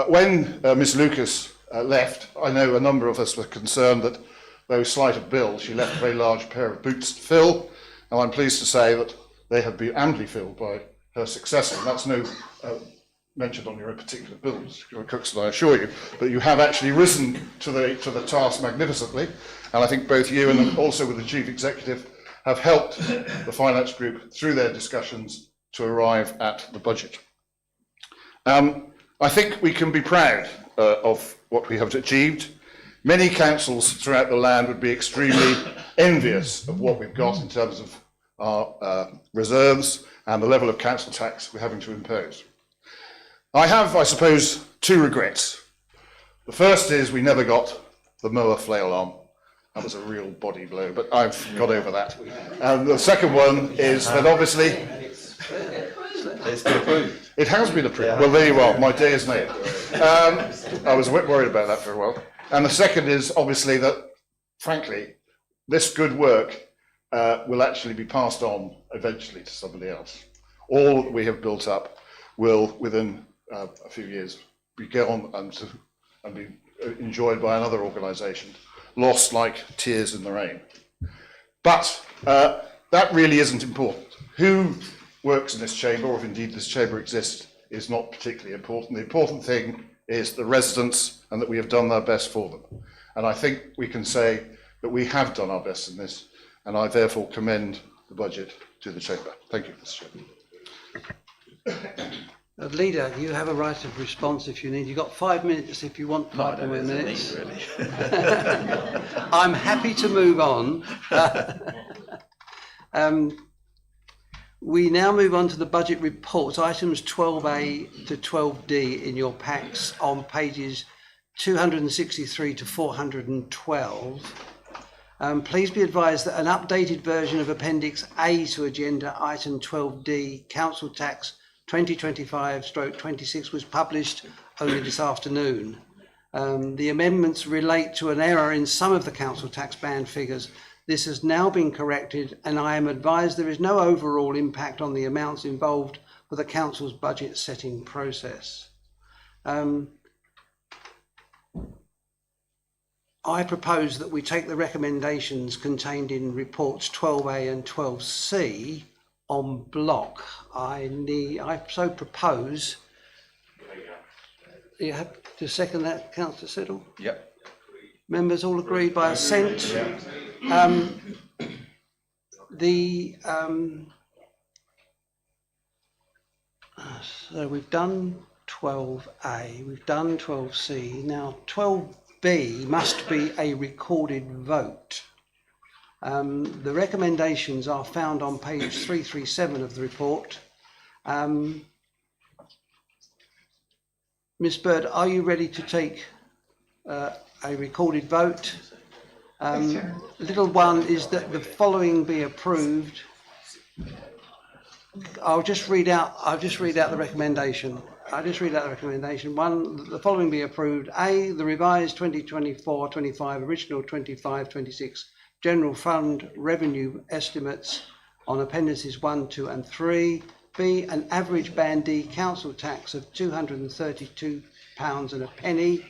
When Ms Lucas left, I know a number of us were concerned that, though slight of build, she left a very large pair of boots to fill, and I'm pleased to say that they have been amply filled by her successor. And that's no mentioned on your own particular bills, your cooks, I assure you, but you have actually risen to the task magnificently, and I think both you and also with the Chief Executive have helped the Finance Group through their discussions to arrive at the budget. I think we can be proud of what we have achieved. Many councils throughout the land would be extremely envious of what we've got in terms of our reserves and the level of council tax we're having to impose. I have, I suppose, two regrets. The first is we never got the mower flail arm. That was a real body blow, but I've got over that. And the second one is that obviously It's been approved. it has been approved. Well, there you are. My day is made. I was a bit worried about that for a while. And the second is obviously that, frankly, this good work will actually be passed on eventually to somebody else. All that we have built up will, within a few years, be gone and be enjoyed by another organisation, lost like tears in the rain. But that really isn't important. Who works in this chamber, or if indeed this chamber exists, is not particularly important. The important thing is the residents, and that we have done our best for them. And I think we can say that we have done our best in this, and I therefore commend the budget to the chamber. Thank you, Mr. Chairman. Leader, you have a right of response if you need. You've got 5 minutes if you want 5 more minutes. I'm happy to move on. We now move on to the budget reports, items 12A to 12D in your packs on pages 263 to 412. Please be advised that an updated version of Appendix A to Agenda Item 12D, Council Tax 2025/26 was published only this afternoon. The amendments relate to an error in some of the council tax band figures. This has now been corrected, and I am advised there is no overall impact on the amounts involved for the council's budget setting process. I propose that we take the recommendations contained in reports 12A and 12C on block. I so propose. You have to second that, Councillor Siddle? Yep. Members all agreed by assent. So we've done 12A, we've done 12C. Now 12B must be a recorded vote. The recommendations are found on page 337 of the report. Ms Bird, are you ready to take a recorded vote? Little one is that the following be approved. I'll just read out the recommendation. One, the following be approved. A, the revised 2024-25, original 25-26 General Fund revenue estimates on appendices 1, 2 and 3. B, an average Band D council tax of £232 and a penny.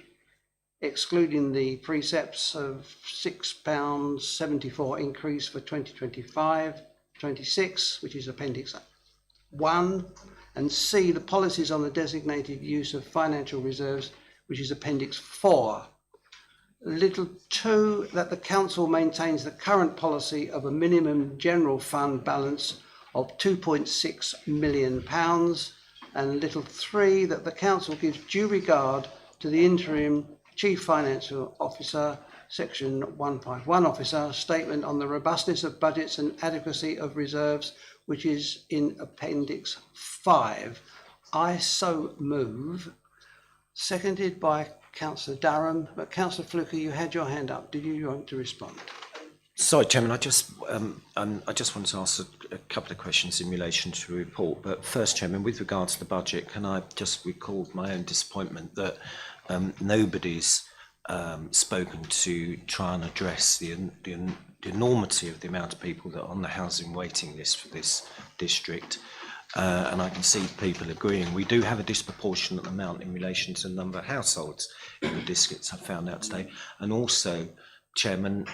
excluding the precepts of £6.74 increase for 2025-26, which is Appendix 1, and C, the policies on the designated use of financial reserves, which is Appendix 4. Little 2, that the Council maintains the current policy of a minimum general fund balance of £2.6 million, and little 3, that the Council gives due regard to the interim Chief Financial Officer, Section 151 Officer, statement on the robustness of budgets and adequacy of reserves, which is in Appendix 5. I so move. Seconded by Councillor Durham, but Councillor Fluker, you had your hand up. Did you want to respond? Sorry, Chairman, I just wanted to ask a couple of questions in relation to the report. But first, Chairman, with regard to the budget, can I just recall my own disappointment that nobody's spoken to try and address the enormity of the amount of people that are on the housing waiting list for this district. And I can see people agreeing. We do have a disproportionate amount in relation to the number of households in the districts, I found out today. And also, Chairman,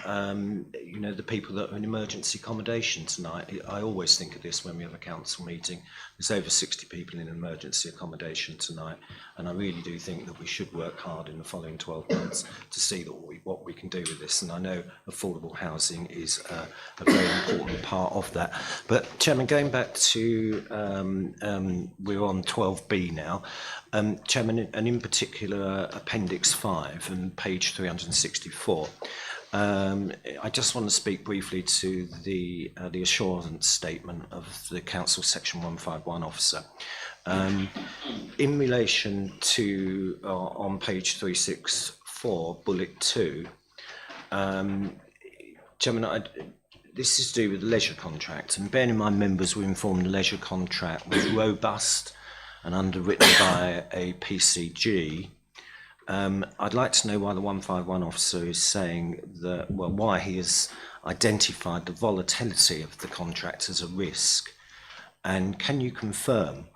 you know, the people that are in emergency accommodation tonight, I always think of this when we have a council meeting. There's over 60 people in emergency accommodation tonight, and I really do think that we should work hard in the following 12 months to see that what we can do with this. And I know affordable housing is a very important part of that. But Chairman, going back to, we're on 12B now, Chairman, and in particular Appendix 5 and page 364. I just want to speak briefly to the assurance statement of the Council Section 151 officer. In relation to, on page 364, bullet 2, Chairman, this is to do with the leisure contract, and bearing in mind members were informed the leisure contract was robust and underwritten by a PCG. I'd like to know why the 151 officer is saying that, well, why he has identified the volatility of the contract as a risk, and can you confirm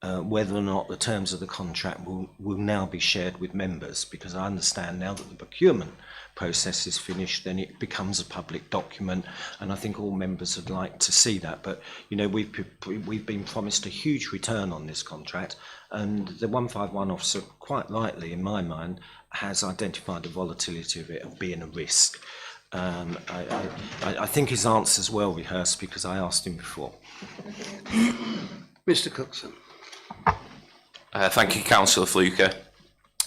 whether or not the terms of the contract will now be shared with members? Because I understand now that the procurement process is finished, then it becomes a public document, and I think all members would like to see that. But you know, we've been promised a huge return on this contract, and the 151 officer, quite rightly in my mind, has identified the volatility of it of being a risk. I think his answer's well rehearsed because I asked him before. Mr. Cookson. Thank you, Councillor Fluker.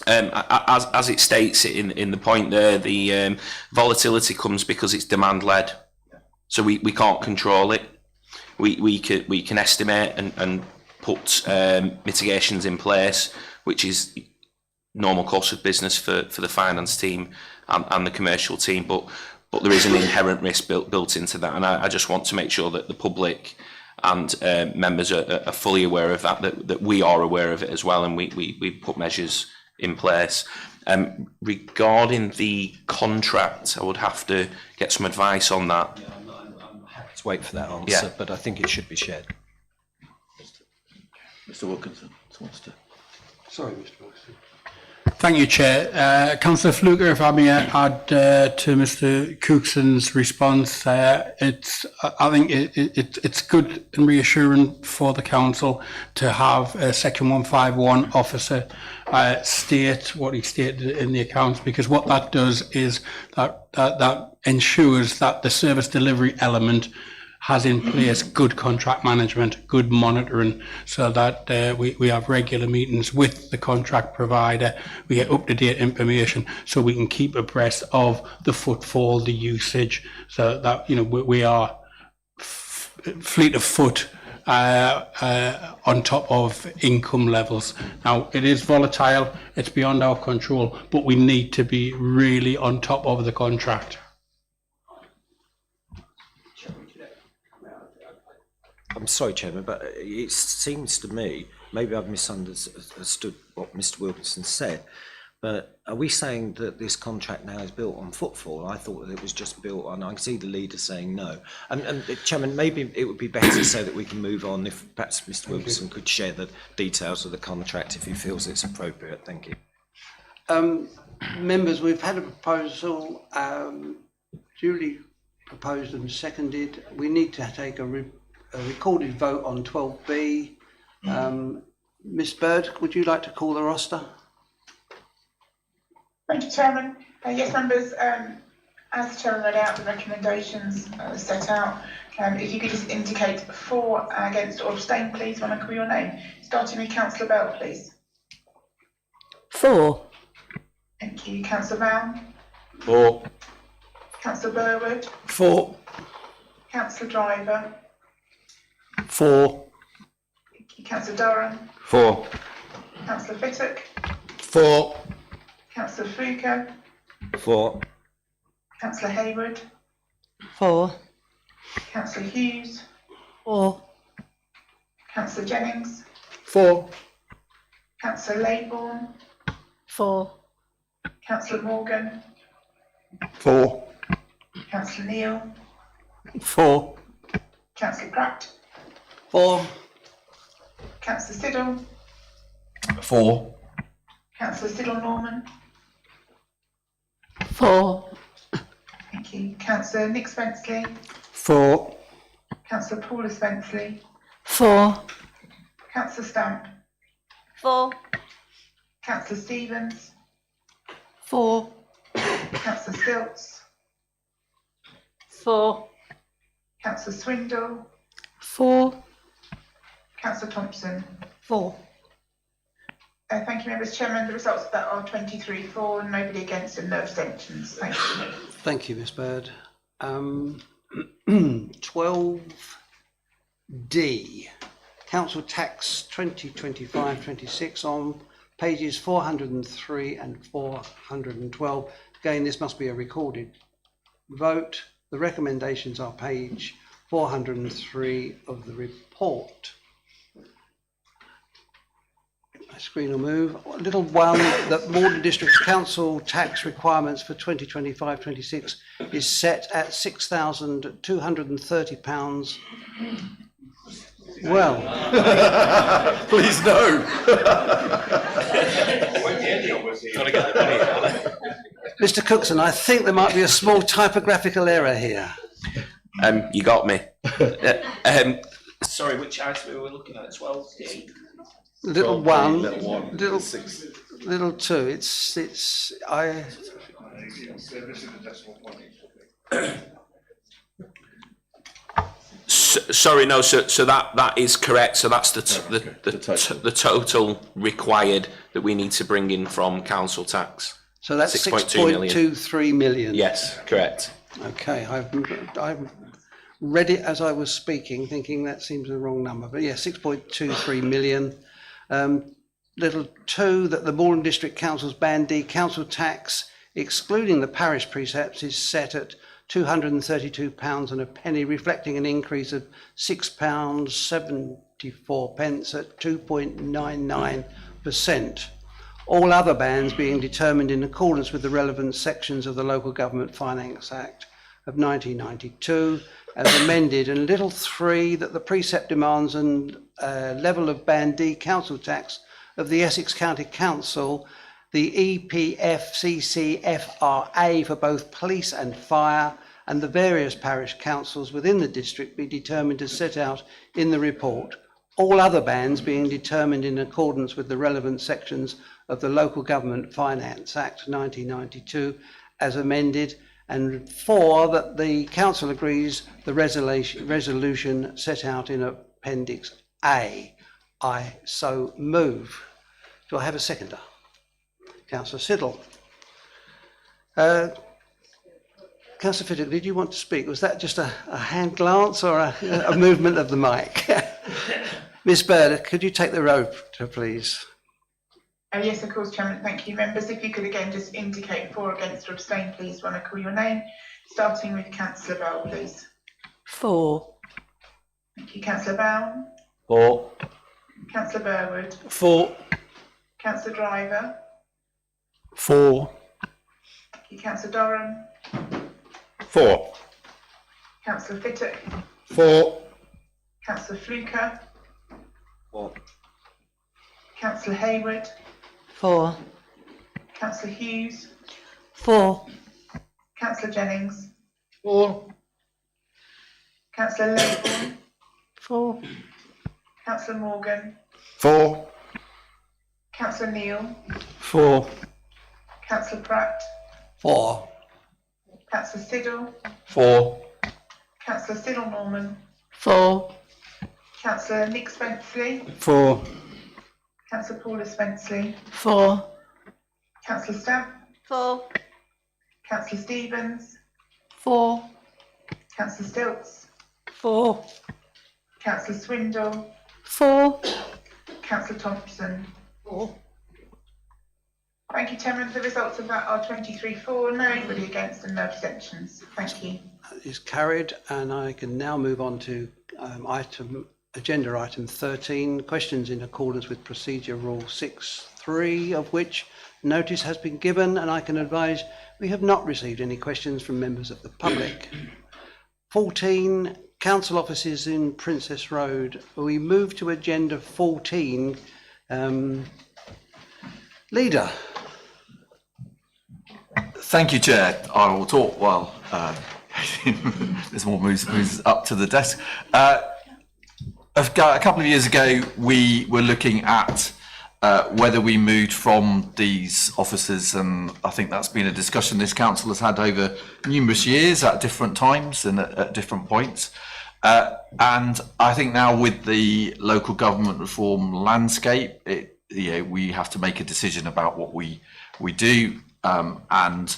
As it states in the point there, the volatility comes because it's demand-led, so we can't control it. We can estimate and put mitigations in place, which is normal course of business for the finance team and the commercial team, but there is an inherent risk built into that, and I just want to make sure that the public and members are fully aware of that we are aware of it as well, and we put measures in place. Regarding the contract, I would have to get some advice on that. Yeah, I'm happy to wait for that answer, but I think it should be shared. Mr. Wilkinson wants to. Sorry, Mr. Wilkinson. Thank you, Chair. Councillor Fluker, if I may add to Mr. Cookson's response, I think it's good and reassuring for the council to have a Section 151 officer state what he stated in the accounts, because what that does is that ensures that the service delivery element has in place good contract management, good monitoring, so that we have regular meetings with the contract provider, we get up-to-date information so we can keep abreast of the footfall, the usage, so that, you know, we are fleet of foot on top of income levels. Now, it is volatile, it's beyond our control, but we need to be really on top of the contract. I'm sorry, Chairman, but it seems to me, maybe I've misunderstood what Mr. Wilkinson said, but are we saying that this contract now is built on footfall? I thought that it was just built on, I can see the leader saying no. And Chairman, maybe it would be better so that we can move on if perhaps Mr. Wilkinson could share the details of the contract if he feels it's appropriate. Thank you. Members, we've had a proposal duly proposed and seconded. We need to take a recorded vote on 12B. Ms Bird, would you like to call the roster? Thank you, Chairman. Yes, members, as the Chairman read out the recommendations set out, if you could just indicate for, against or abstain, please, when I call your name. Starting with Councillor Bell, please. For. Thank you. Councillor Brown. For. Councillor Burwood. For. Councillor Driver. For. Thank you. Councillor Durham. For. Councillor Fittock. For. Councillor Fluker. For. Councillor Hayward. For. Councillor Hughes. For. Councillor Jennings. For. Councillor Laybourne. For. Councillor Morgan. For. Councillor Neal. For. Councillor Pratt. For. Councillor Siddle. For. Councillor Siddle Norman. For. Thank you. Councillor Nick Spenceley. For. Councillor Paula Spenceley. For. Councillor Stamp. For. Councillor Stevens. For. Councillor Stilts. For. Councillor Swindle. For. Councillor Thompson. For. Thank you, members. Chairman, the results of that are 23 for, nobody against and no abstentions. Thank you. Thank you, Ms Bird. 12D, Council Tax 2025-26 on pages 403 and 412. Again, this must be a recorded vote. The recommendations are page 403 of the report. My screen will move. Little one, that Maldon District Council tax requirements for 2025-26 is set at £6,230. Well, Please no. Mr Cookson, I think there might be a small typographical error here. You got me. Sorry, which item were we looking at? 12D. Little one, little two. It's I. Sorry, no. So that is correct. So that's the total required that we need to bring in from council tax. So that's 6.2 6.23 million. Yes, correct. Okay, I've read it as I was speaking, thinking that seems the wrong number. But yeah, 6.23 million. Little two, that the Maldon District Council's Band D council tax, excluding the parish precepts, is set at £232 and a penny, reflecting an increase of £6.74 at 2.99%. All other bands being determined in accordance with the relevant sections of the Local Government Finance Act of 1992 as amended. And little three, that the precept demands and level of Band D council tax of the Essex County Council, the EPFCCFRA for both police and fire, and the various parish councils within the district be determined as set out in the report. All other bands being determined in accordance with the relevant sections of the Local Government Finance Act 1992 as amended. And four, that the council agrees the resolution set out in Appendix A. I so move. Do I have a seconder? Councillor Siddle. Councillor Fittock, did you want to speak? Was that just a hand glance or a movement of the mic? Ms Bird, could you take the rope, please? Yes, of course, Chairman. Thank you. Members, if you could again just indicate for, against or abstain, please, when I call your name. Starting with Councillor Bell, please. For. Thank you. Councillor Brown. For. Councillor Burwood. For. Councillor Driver. For. Thank you. Councillor Durham. For. Councillor Fittock. For. Councillor Fluker. For. Councillor Hayward. For. Councillor Hughes, 4. Councillor Jennings, 4. Councillor Laybourne, 4. Councillor Morgan, 4. Councillor Neal, 4. Councillor Pratt, 4. Councillor Siddle, 4. Councillor Siddle Norman, 4. Councillor Nick Spenceley, 4. Councillor Paula Spenceley, 4. Councillor Stamp, 4. Councillor Stevens, 4. Councillor Stilts, 4. Councillor Swindle, 4. Councillor Thompson. 4. Thank you, Chairman. The results of that are 23 for, nobody against and no abstentions. Thank you. That is carried, and I can now move on to agenda item 13, questions in accordance with procedure rule 6.3, of which notice has been given, and I can advise we have not received any questions from members of the public. 14, council offices in Princess Road. We move to agenda 14. Leader. Thank you, Chair. I will talk while there's more moves up to the desk. A couple of years ago, we were looking at whether we moved from these offices, and I think that's been a discussion this council has had over numerous years at different times and at different points. And I think now with the local government reform landscape, we have to make a decision about what we do. And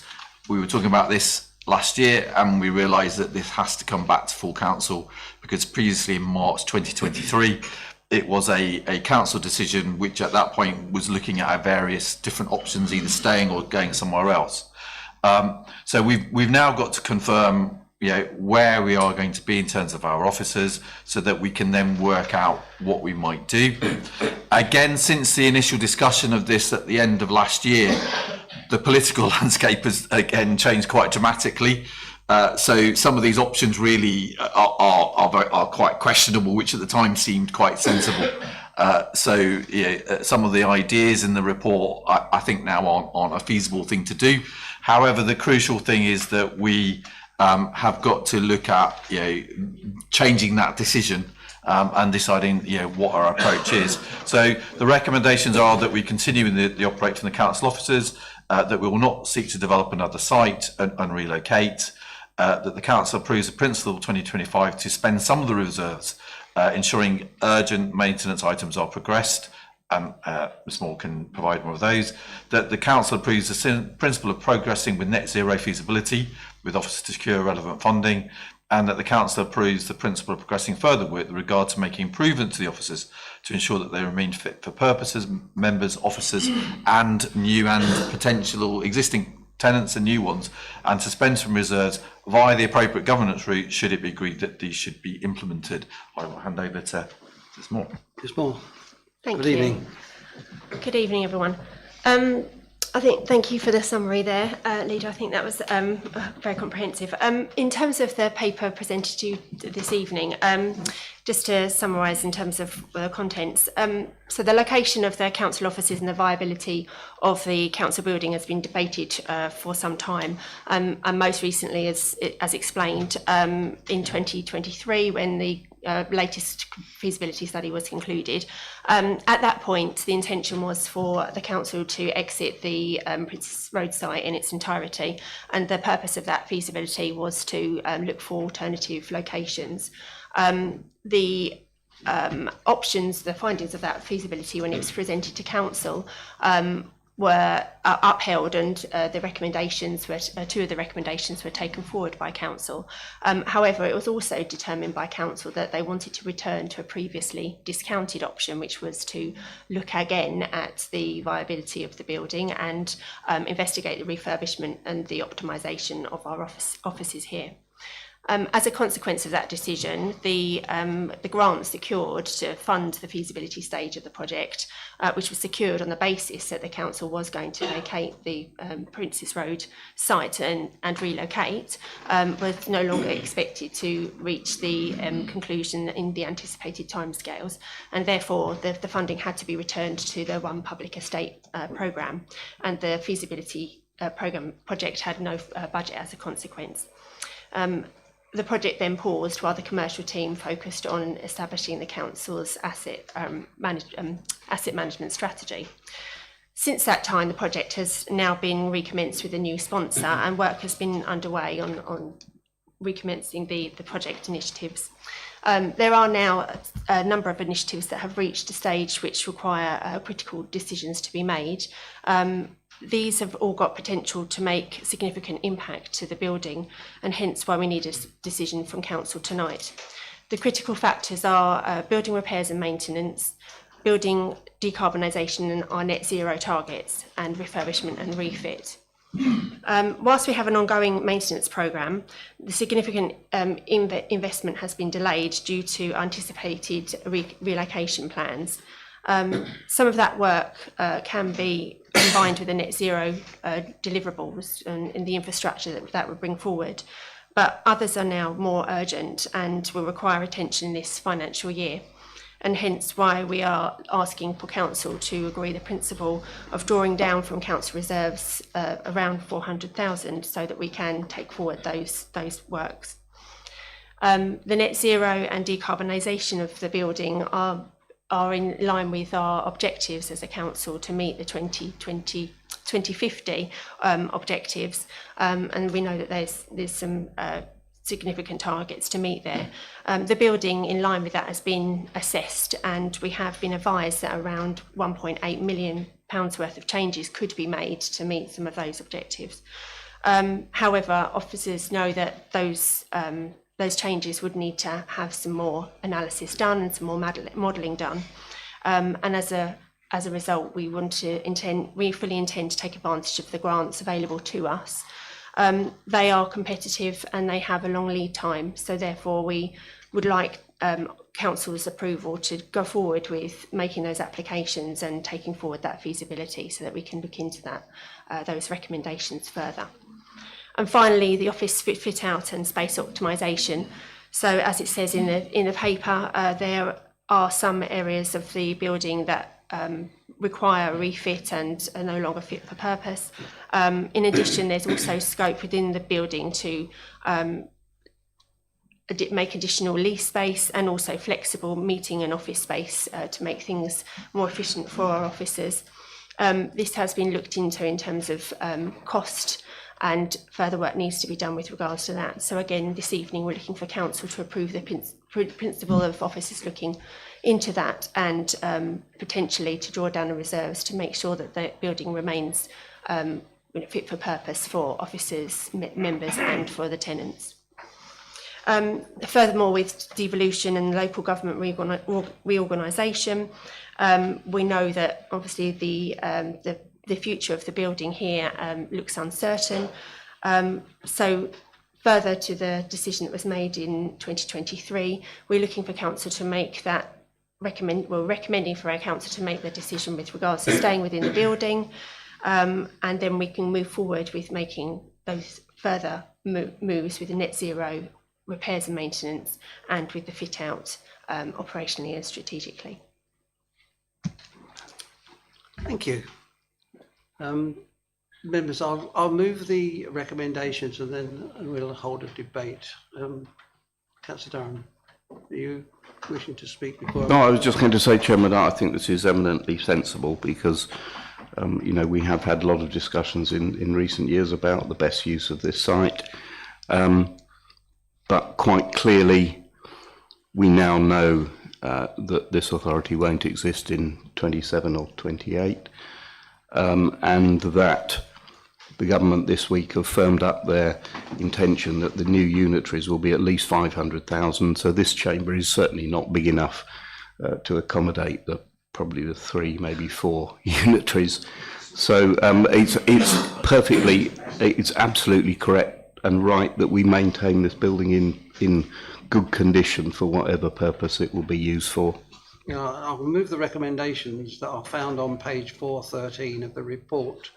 we were talking about this last year, and we realised that this has to come back to full council, because previously in March 2023 it was a council decision which at that point was looking at various different options, either staying or going somewhere else. So we've now got to confirm where we are going to be in terms of our officers, so that we can then work out what we might do. Again, since the initial discussion of this at the end of last year, the political landscape has again changed quite dramatically. So some of these options really are quite questionable, which at the time seemed quite sensible. So some of the ideas in the report, I think now aren't a feasible thing to do. However, the crucial thing is that we have got to look at changing that decision and deciding what our approach is. So the recommendations are that we continue in the operate from the council offices, that we will not seek to develop another site and relocate, that the council approves the principle 2025 to spend some of the reserves ensuring urgent maintenance items are progressed, and Ms Moore can provide more of those, that the council approves the principle of progressing with net zero feasibility with office to secure relevant funding, and that the council approves the principle of progressing further with regard to making improvements to the offices to ensure that they remain fit for purposes, members, officers, and new and potential existing tenants and new ones, and to spend some reserves via the appropriate governance route should it be agreed that these should be implemented. I will hand over to Ms Moore. Ms Moore. Thank Good you. evening. Good evening, everyone. Thank you for the summary there, Leader. I think that was very comprehensive. In terms of the paper presented to you this evening, just to summarise in terms of the contents, so the location of the council offices and the viability of the council building has been debated for some time, and most recently, as explained, in 2023 when the latest feasibility study was concluded. At that point, the intention was for the council to exit the Princess Road site in its entirety, and the purpose of that feasibility was to look for alternative locations. The options, the findings of that feasibility when it was presented to council were upheld, and the recommendations were two of the recommendations were taken forward by council. However, it was also determined by council that they wanted to return to a previously discounted option, which was to look again at the viability of the building and investigate the refurbishment and the optimisation of our offices here. As a consequence of that decision, the grant secured to fund the feasibility stage of the project, which was secured on the basis that the council was going to vacate the Princess Road site and relocate, was no longer expected to reach the conclusion in the anticipated timescales, and therefore the funding had to be returned to the One Public Estate programme, and the feasibility project had no budget as a consequence. The project then paused while the commercial team focused on establishing the council's asset management strategy. Since that time, the project has now been recommenced with a new sponsor, and work has been underway on recommencing the project initiatives. There are now a number of initiatives that have reached a stage which require critical decisions to be made. These have all got potential to make significant impact to the building, and hence why we need a decision from council tonight. The critical factors are building repairs and maintenance, building decarbonisation and our net zero targets, and refurbishment and refit. Whilst we have an ongoing maintenance programme, the significant investment has been delayed due to anticipated relocation plans. Some of that work can be combined with the net zero deliverables and the infrastructure that would bring forward, but others are now more urgent and will require attention this financial year, and hence why we are asking for council to agree the principle of drawing down from council reserves around 400,000 so that we can take forward those works. The net zero and decarbonisation of the building are in line with our objectives as a council to meet the 2050 objectives, and we know that there's some significant targets to meet there. The building in line with that has been assessed, and we have been advised that around £1.8 million worth of changes could be made to meet some of those objectives. However, officers know that those changes would need to have some more analysis done and some more modelling done. And as a result, we fully intend to take advantage of the grants available to us. They are competitive and they have a long lead time, so therefore we would like council's approval to go forward with making those applications and taking forward that feasibility so that we can look into those recommendations further. And finally, the office fit out and space optimisation. So as it says in the paper, there are some areas of the building that require a refit and are no longer fit for purpose. In addition, there's also scope within the building to make additional lease space and also flexible meeting and office space to make things more efficient for our officers. This has been looked into in terms of cost, and further work needs to be done with regards to that. So again, this evening we're looking for council to approve the principle of officers looking into that, and potentially to draw down the reserves to make sure that the building remains fit for purpose for officers, members and for the tenants. Furthermore, with devolution and local government reorganisation, we know that obviously the future of the building here looks uncertain. So further to the decision that was made in 2023, we're looking for council to make that we're recommending for our council to make the decision with regards to staying within the building, and then we can move forward with making those further moves with the net zero repairs and maintenance and with the fit out operationally and strategically. Thank you. Members, I'll move the recommendations and then we'll hold a debate. Councillor Durham, are you wishing to speak before? No, I was just going to say, Chairman, I think this is eminently sensible because, we have had a lot of discussions in recent years about the best use of this site. But quite clearly, we now know that this authority won't exist in 27 or 28. And that the government this week have firmed up their intention that the new unitaries will be at least 500,000. So this chamber is certainly not big enough to accommodate probably the 3, maybe 4 unitaries. So it's absolutely correct and right that we maintain this building in good condition for whatever purpose it will be used for. I'll remove the recommendations that are found on page 413 of the report.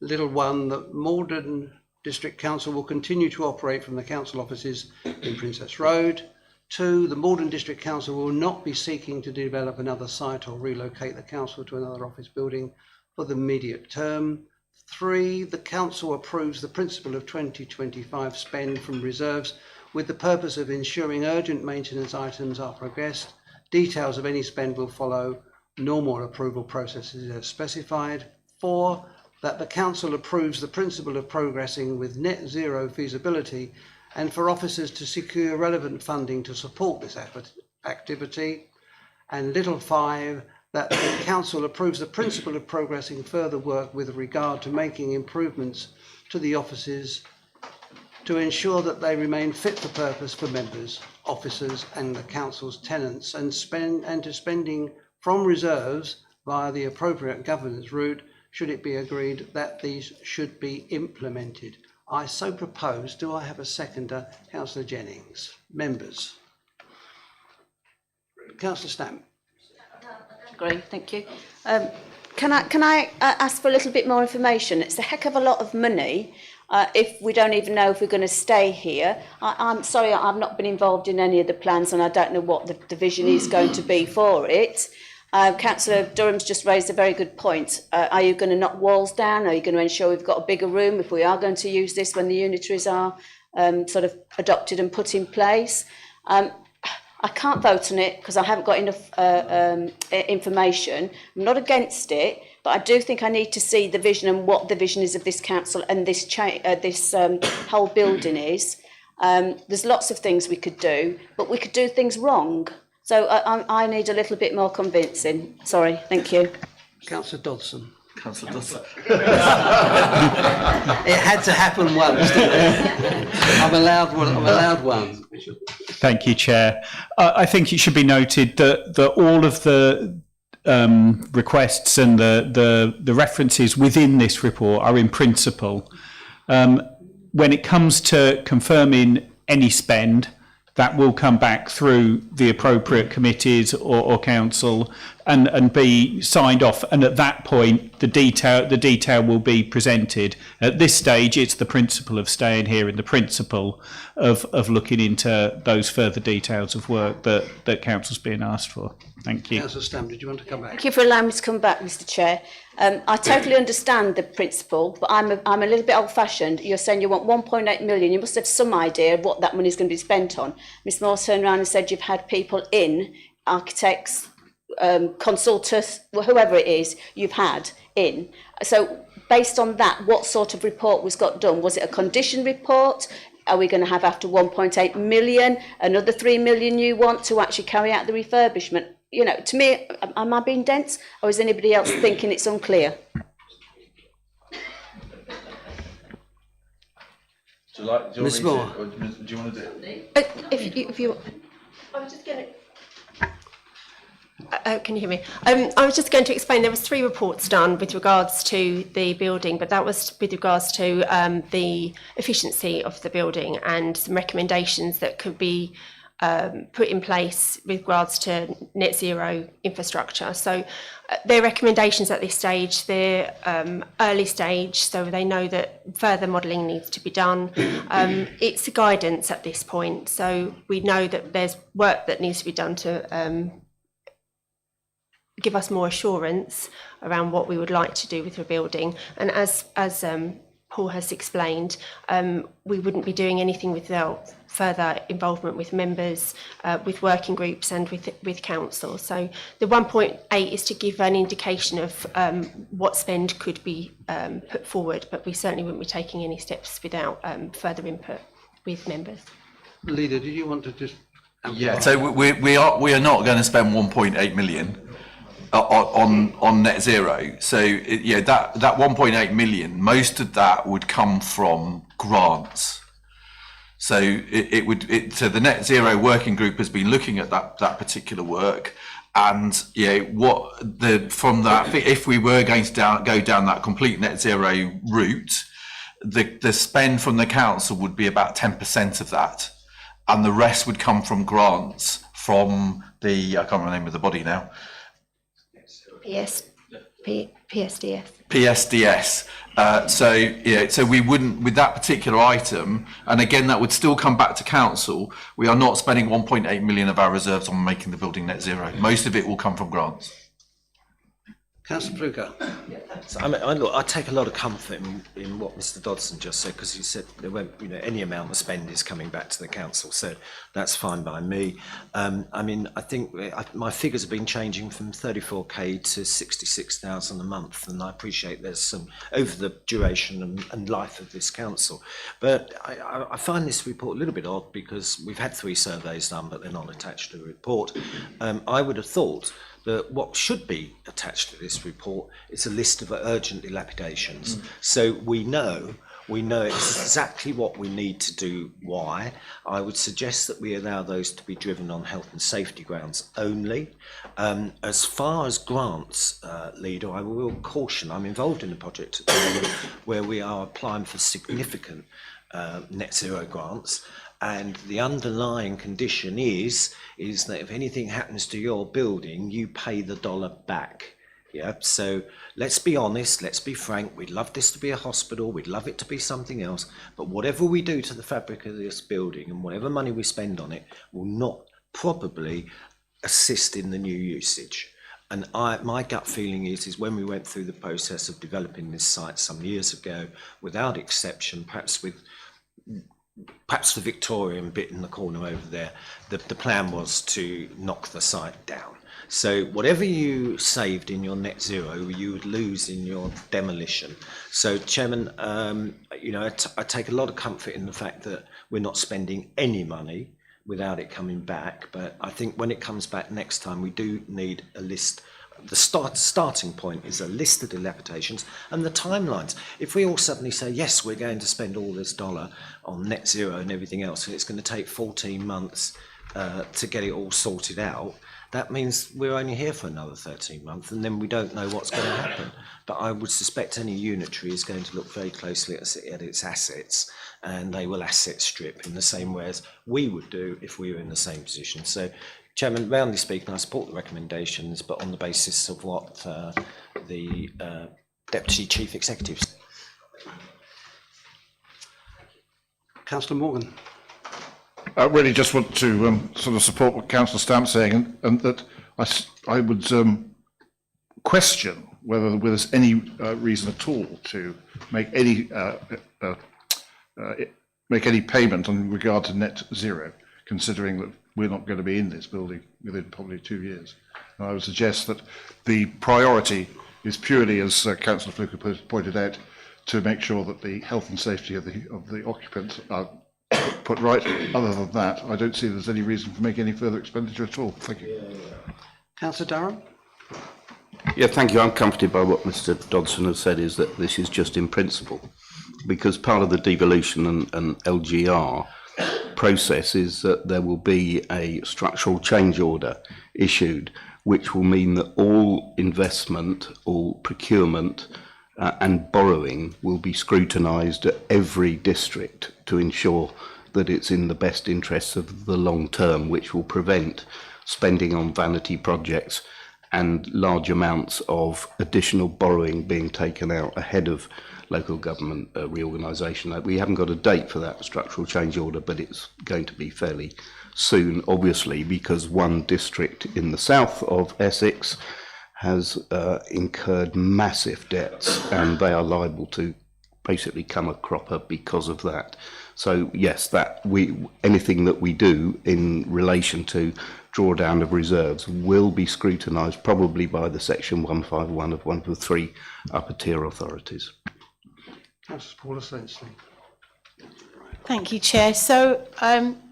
Little one, that Maldon District Council will continue to operate from the council offices in Princess Road. 2, the Maldon District Council will not be seeking to develop another site or relocate the council to another office building for the immediate term. 3, the council approves the principle of 2025 spend from reserves with the purpose of ensuring urgent maintenance items are progressed. Details of any spend will follow normal approval processes as specified. 4, that the council approves the principle of progressing with net zero feasibility and for officers to secure relevant funding to support this activity. And little 5, that the council approves the principle of progressing further work with regard to making improvements to the offices to ensure that they remain fit for purpose for members, officers and the council's tenants, and spending from reserves via the appropriate governance route should it be agreed that these should be implemented. I so propose. Do I have a seconder? Councillor Jennings. Members. Councillor Stamp. Agree, thank you. Can I ask for a little bit more information? It's a heck of a lot of money if we don't even know if we're going to stay here. I'm sorry, I've not been involved in any of the plans and I don't know what the vision is going to be for it. Councillor Durham's just raised a very good point. Are you going to knock walls down? Are you going to ensure we've got a bigger room if we are going to use this when the unitaries are sort of adopted and put in place? I can't vote on it because I haven't got enough information. I'm not against it, but I do think I need to see the vision and what the vision is of this council and this whole building is. There's lots of things we could do, but we could do things wrong. So I need a little bit more convincing. Sorry, thank you. Councillor Dodson. Councillor Dodson. It had to happen once, didn't it? I'm allowed one. Thank you, Chair. I think it should be noted that all of the requests and the references within this report are in principle. When it comes to confirming any spend, that will come back through the appropriate committees or council and be signed off. And at that point, the detail will be presented. At this stage, it's the principle of staying here and the principle of looking into those further details of work that council's being asked for. Thank you. Councillor Stam, did you want to come back? Thank you for allowing me to come back, Mr. Chair. I totally understand the principle, but I'm a little bit old-fashioned. You're saying you want 1.8 million. You must have some idea of what that money is going to be spent on. Ms Moore turned around and said you've had people in, architects, consultants, whoever it is you've had in. So based on that, what sort of report was got done? Was it a condition report? Are we going to have after 1.8 million, another 3 million you want to actually carry out the refurbishment? You know, to me, am I being dense, or is anybody else thinking it's unclear? Ms Moore. Do you want to do it? If you, I was just going to. Can you hear me? I was just going to explain. There was 3 reports done with regards to the building, but that was with regards to the efficiency of the building and some recommendations that could be put in place with regards to net zero infrastructure. So their recommendations at this stage, they're early stage, so they know that further modelling needs to be done. It's a guidance at this point, so we know that there's work that needs to be done to give us more assurance around what we would like to do with the building. And as Paul has explained, we wouldn't be doing anything without further involvement with members, with working groups and with council. So the 1.8 is to give an indication of what spend could be put forward, but we certainly wouldn't be taking any steps without further input with members. Leader, did you want to just... Yeah, so we are not going to spend 1.8 million on net zero. So that 1.8 million, most of that would come from grants. So so the net zero working group has been looking at that particular work, and from that, if we were going to go down that complete net zero route, the spend from the council would be about 10% of that, and the rest would come from grants from the, I can't remember the name of the body now, PSDS. PSDS. So we wouldn't, with that particular item, and again, that would still come back to council. We are not spending 1.8 million of our reserves on making the building net zero. Most of it will come from grants. Councillor Fluker. I take a lot of comfort in what Mr. Dodson just said, because he said there won't, any amount of spend is coming back to the council, so that's fine by me. I think my figures have been changing from 34k to 66,000 a month, and I appreciate there's some over the duration and life of this council. But I find this report a little bit odd because we've had 3 surveys done, but they're not attached to the report. I would have thought that what should be attached to this report is a list of urgent dilapidations. So we know exactly what we need to do, why. I would suggest that we allow those to be driven on health and safety grounds only. As far as grants, Leader, I will caution, I'm involved in a project at the moment where we are applying for significant net zero grants. And the underlying condition is that if anything happens to your building, you pay the dollar back. Yeah. So let's be honest, let's be frank. We'd love this to be a hospital. We'd love it to be something else. But whatever we do to the fabric of this building and whatever money we spend on it will not probably assist in the new usage. And my gut feeling is when we went through the process of developing this site some years ago, without exception, perhaps the Victorian bit in the corner over there, the plan was to knock the site down. So whatever you saved in your net zero, you would lose in your demolition. So, Chairman, I take a lot of comfort in the fact that we're not spending any money without it coming back. But I think when it comes back next time, we do need a list. The starting point is a list of dilapidations and the timelines. If we all suddenly say, yes, we're going to spend all this dollar on net zero and everything else, and it's going to take 14 months to get it all sorted out, that means we're only here for another 13 months, and then we don't know what's going to happen. But I would suspect any unitary is going to look very closely at its assets, and they will asset strip in the same way as we would do if we were in the same position. So, Chairman, roundly speaking, I support the recommendations, but on the basis of what the Deputy Chief Executive said. Councillor Morgan. I really just want to sort of support what Councillor Stamp's saying, and that I would question whether there's any reason at all to make any payment in regard to net zero, considering that we're not going to be in this building within probably 2 years. And I would suggest that the priority is purely, as Councillor Fluker pointed out, to make sure that the health and safety of the occupants are put right. Other than that, I don't see there's any reason for making any further expenditure at all. Thank you. Councillor Durham. Yeah, thank you. I'm comforted by what Mr. Dodson has said, is that this is just in principle, because part of the devolution and LGR process is that there will be a structural change order issued, which will mean that all investment, all procurement and borrowing will be scrutinised at every district to ensure that it's in the best interests of the long term, which will prevent spending on vanity projects and large amounts of additional borrowing being taken out ahead of local government reorganisation. We haven't got a date for that structural change order, but it's going to be fairly soon, obviously, because one district in the south of Essex has incurred massive debts, and they are liable to basically come a cropper because of that. So yes, anything that we do in relation to drawdown of reserves will be scrutinised probably by the Section 151 of one of the 3 upper tier authorities. Councillor Paula Sensley. Thank you, Chair. So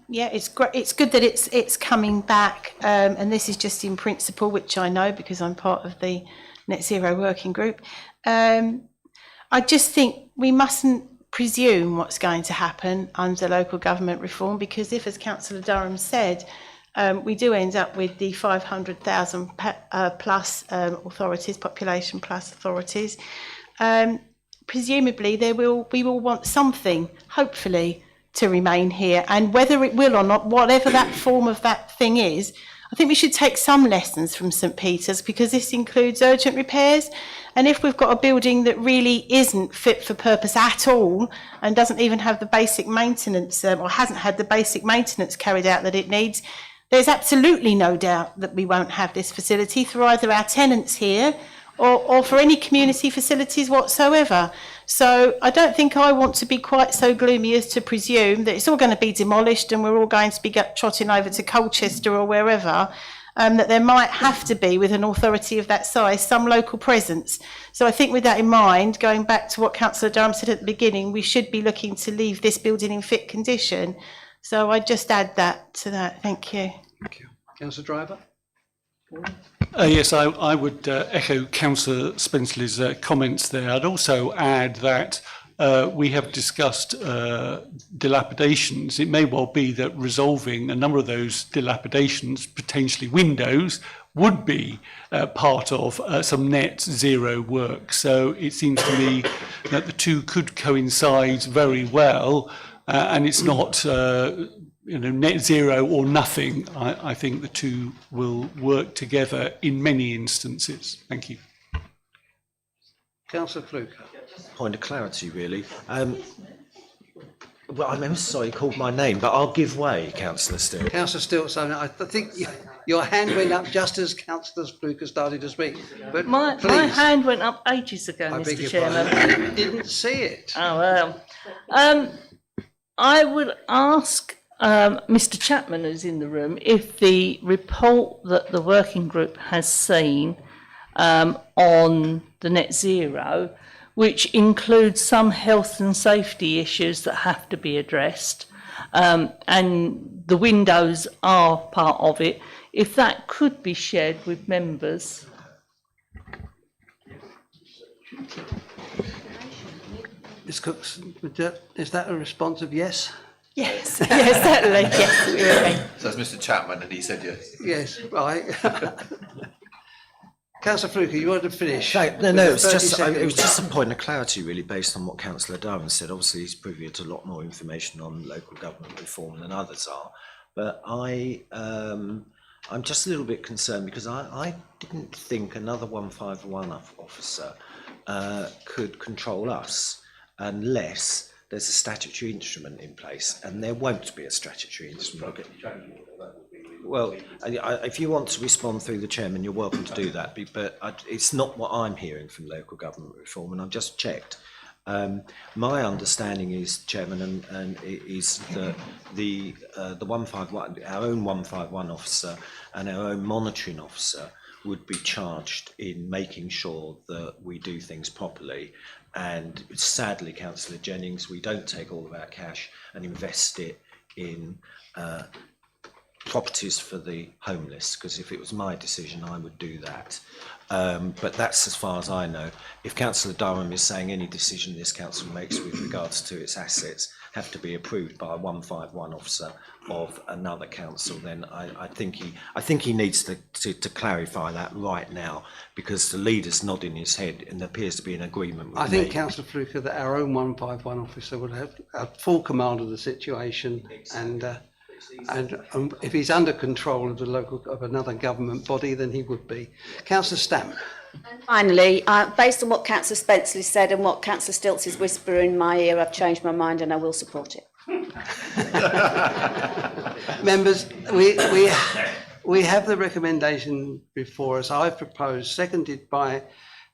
yeah, it's great. It's good that it's coming back, and this is just in principle, which I know because I'm part of the Net Zero Working Group. I just think we mustn't presume what's going to happen under local government reform, because if, as Councillor Durham said, we do end up with the 500,000 plus authorities, population plus authorities, presumably we will want something, hopefully, to remain here. And whether it will or not, whatever that form of that thing is, I think we should take some lessons from St Peter's, because this includes urgent repairs. And if we've got a building that really isn't fit for purpose at all and doesn't even have the basic maintenance or hasn't had the basic maintenance carried out that it needs, there's absolutely no doubt that we won't have this facility for either our tenants here or for any community facilities whatsoever. So I don't think I want to be quite so gloomy as to presume that it's all going to be demolished and we're all going to be trotting over to Colchester or wherever, that there might have to be, with an authority of that size, some local presence. So I think with that in mind, going back to what Councillor Durham said at the beginning, we should be looking to leave this building in fit condition. So I just add that to that. Thank you. Thank you. Councillor Driver? Yes, I would echo Councillor Spenceley's comments there. I'd also add that we have discussed dilapidations. It may well be that resolving a number of those dilapidations, potentially windows, would be part of some net zero work. So it seems to me that the two could coincide very well, and it's not net zero or nothing. I think the two will work together in many instances. Thank you. Councillor Fluke. Point of clarity, really. Well, I'm sorry you called my name, but I'll give way, Councillor Still. Councillor Stilts, I think your hand went up just as Councillor Fluke started to speak. But My hand went up ages ago, Mr. Chairman. I didn't see it. Oh, well. I would ask Mr. Chapman, who's in the room, if the report that the working group has seen on the net zero, which includes some health and safety issues that have to be addressed, and the windows are part of it, if that could be shared with members. Ms Cooks, is that a response of yes? Yes, yes, certainly, yes. Really. So that's Mr Chapman, and he said yes. Yes, right. Councillor Fluke, you wanted to finish? No, it was just a point of clarity, really, based on what Councillor Durham said. Obviously, he's privy to a lot more information on local government reform than others are. But I'm just a little bit concerned because I didn't think another 151 officer could control us unless there's a statutory instrument in place, and there won't be a statutory instrument. Well, if you want to respond through the chairman, you're welcome to do that, but it's not what I'm hearing from local government reform, and I've just checked. My understanding is, Chairman, and is that the 151, our own 151 officer and our own monitoring officer would be charged in making sure that we do things properly. And sadly, Councillor Jennings, we don't take all of our cash and invest it in properties for the homeless, because if it was my decision, I would do that. But that's as far as I know. If Councillor Durham is saying any decision this council makes with regards to its assets have to be approved by a 151 officer of another council, then I think he needs to clarify that right now, because the leader's nodding his head and there appears to be an agreement with me. I think, Councillor Fluke, that our own 151 officer would have full command of the situation, and if he's under control of of another government body, then he would be. Councillor Stamp. Finally, based on what Councillor Spenceley said and what Councillor Stilts is whispering in my ear, I've changed my mind and I will support it. Members, we have the recommendation before us. I've proposed, seconded by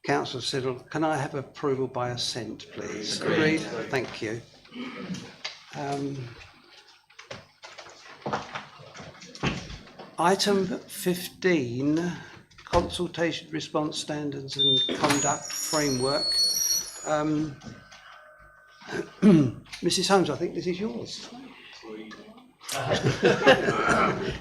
Councillor Siddle. Can I have approval by assent, please? Agreed. Thank you. Item 15, Consultation Response Standards and Conduct Framework. Mrs Holmes, I think this is yours.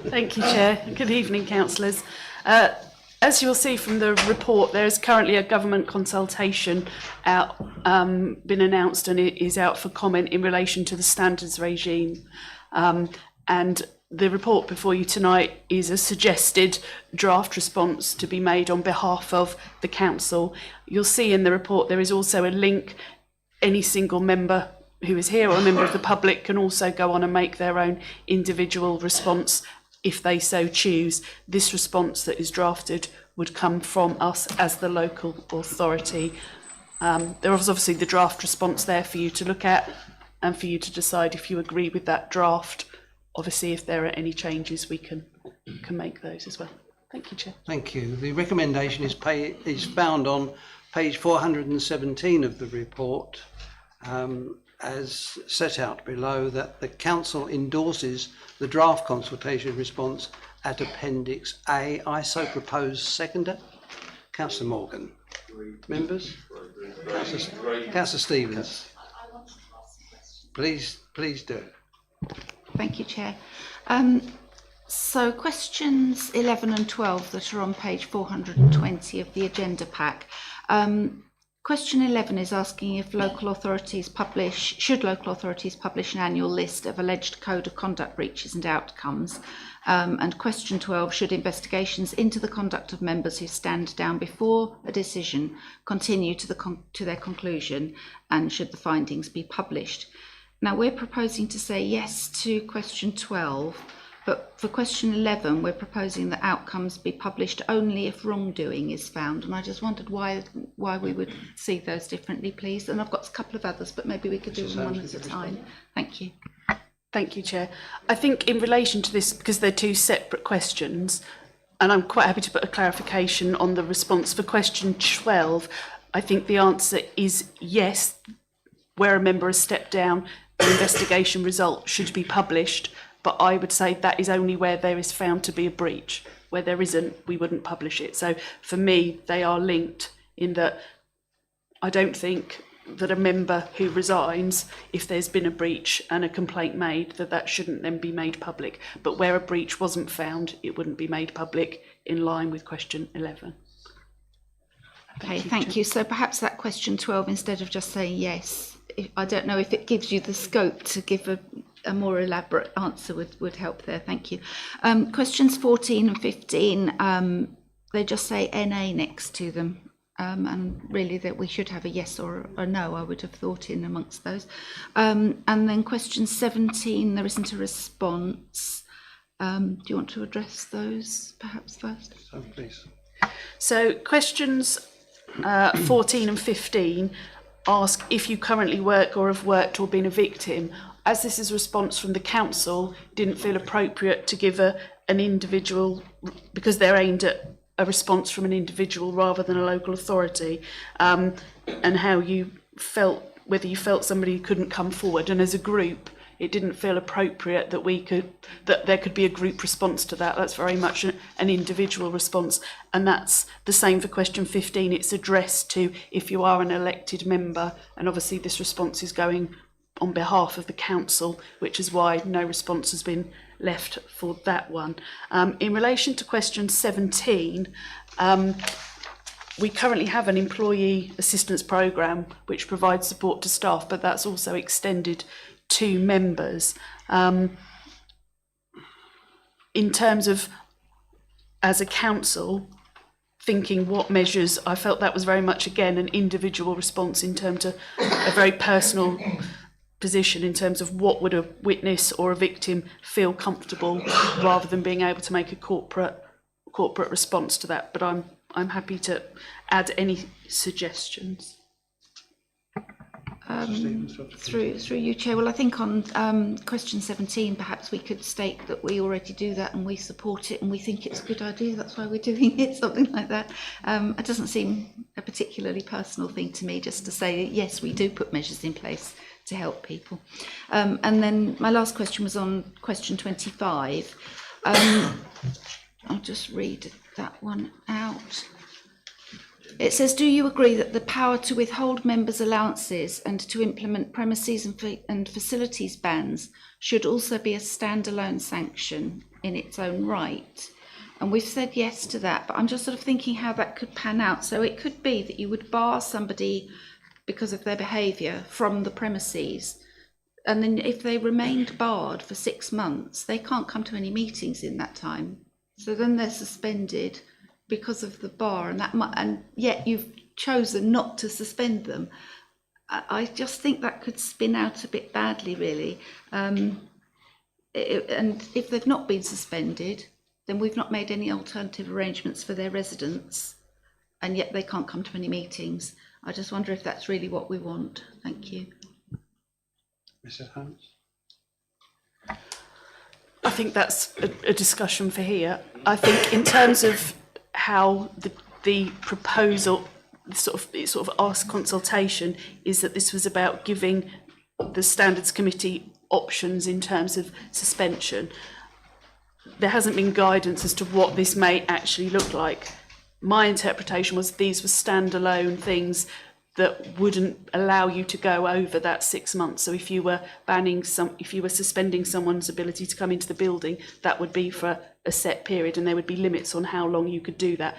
Thank you, Chair. Good evening, councillors. As you'll see from the report, there is currently a government consultation out, been announced, and it is out for comment in relation to the standards regime. And the report before you tonight is a suggested draft response to be made on behalf of the council. You'll see in the report there is also a link any single member who is here or a member of the public can also go on and make their own individual response if they so choose. This response that is drafted would come from us as the local authority. There is obviously the draft response there for you to look at and for you to decide if you agree with that draft. Obviously, if there are any changes, we can make those as well. Thank you, Chair. Thank you. The recommendation is found on page 417 of the report, as set out below, that the Council endorses the draft consultation response at Appendix A. I so propose. Seconder? Councillor Morgan. Members? Councillor Stevens. Please do. Thank you, Chair. So questions 11 and 12 that are on page 420 of the agenda pack. Question 11 is asking if should local authorities publish an annual list of alleged code of conduct breaches and outcomes. And question 12, should investigations into the conduct of members who stand down before a decision continue to their conclusion, and should the findings be published? Now, we're proposing to say yes to question 12, but for question 11, we're proposing that outcomes be published only if wrongdoing is found. And I just wondered why we would see those differently, please. And I've got a couple of others, but maybe we could do them one at a time. Thank you. Thank you, Chair. I think in relation to this, because they're two separate questions, and I'm quite happy to put a clarification on the response for question 12, I think the answer is yes. Where a member has stepped down, the investigation result should be published, but I would say that is only where there is found to be a breach. Where there isn't, we wouldn't publish it. So for me, they are linked in that I don't think that a member who resigns, if there's been a breach and a complaint made, that shouldn't then be made public. But where a breach wasn't found, it wouldn't be made public, in line with question 11. Okay, thank you. So perhaps that question 12, instead of just saying yes, I don't know if it gives you the scope to give a more elaborate answer would help there. Thank you. Questions 14 and 15, they just say NA next to them. And really that we should have a yes or a no, I would have thought, in amongst those. And then question 17, there isn't a response. Do you want to address those perhaps first? So, please. So questions 14 and 15 ask if you currently work or have worked or been a victim. As this is a response from the council, didn't feel appropriate to give an individual, because they're aimed at a response from an individual rather than a local authority, and how you felt, whether you felt somebody couldn't come forward, and as a group it didn't feel appropriate that there could be a group response to that. That's very much an individual response, and that's the same for question 15. It's addressed to if you are an elected member, and obviously this response is going on behalf of the council, which is why no response has been left for that one. In relation to question 17, we currently have an employee assistance programme which provides support to staff, but that's also extended to members. In terms of, as a council, thinking what measures, I felt that was very much, again, an individual response in terms of a very personal position in terms of what would a witness or a victim feel comfortable, rather than being able to make a corporate response to that. But I'm happy to add any suggestions. Through you, Chair. Well, I think on question 17, perhaps we could state that we already do that and we support it and we think it's a good idea. That's why we're doing it, something like that. It doesn't seem a particularly personal thing to me, just to say that, yes, we do put measures in place to help people. And then my last question was on question 25. I'll just read that one out. It says, do you agree that the power to withhold members' allowances and to implement premises and facilities bans should also be a standalone sanction in its own right? And we've said yes to that, but I'm just sort of thinking how that could pan out. So it could be that you would bar somebody because of their behaviour from the premises, and then if they remained barred for 6 months, they can't come to any meetings in that time. So then they're suspended because of the bar, and yet you've chosen not to suspend them. I just think that could spin out a bit badly, really. And if they've not been suspended, then we've not made any alternative arrangements for their residents, and yet they can't come to any meetings. I just wonder if that's really what we want. Thank you. Mrs. Holmes? I think that's a discussion for here. I think in terms of how the proposal sort of asked consultation is that this was about giving the Standards Committee options in terms of suspension. There hasn't been guidance as to what this may actually look like. My interpretation was these were standalone things that wouldn't allow you to go over that 6 months. So if you were suspending someone's ability to come into the building, that would be for a set period, and there would be limits on how long you could do that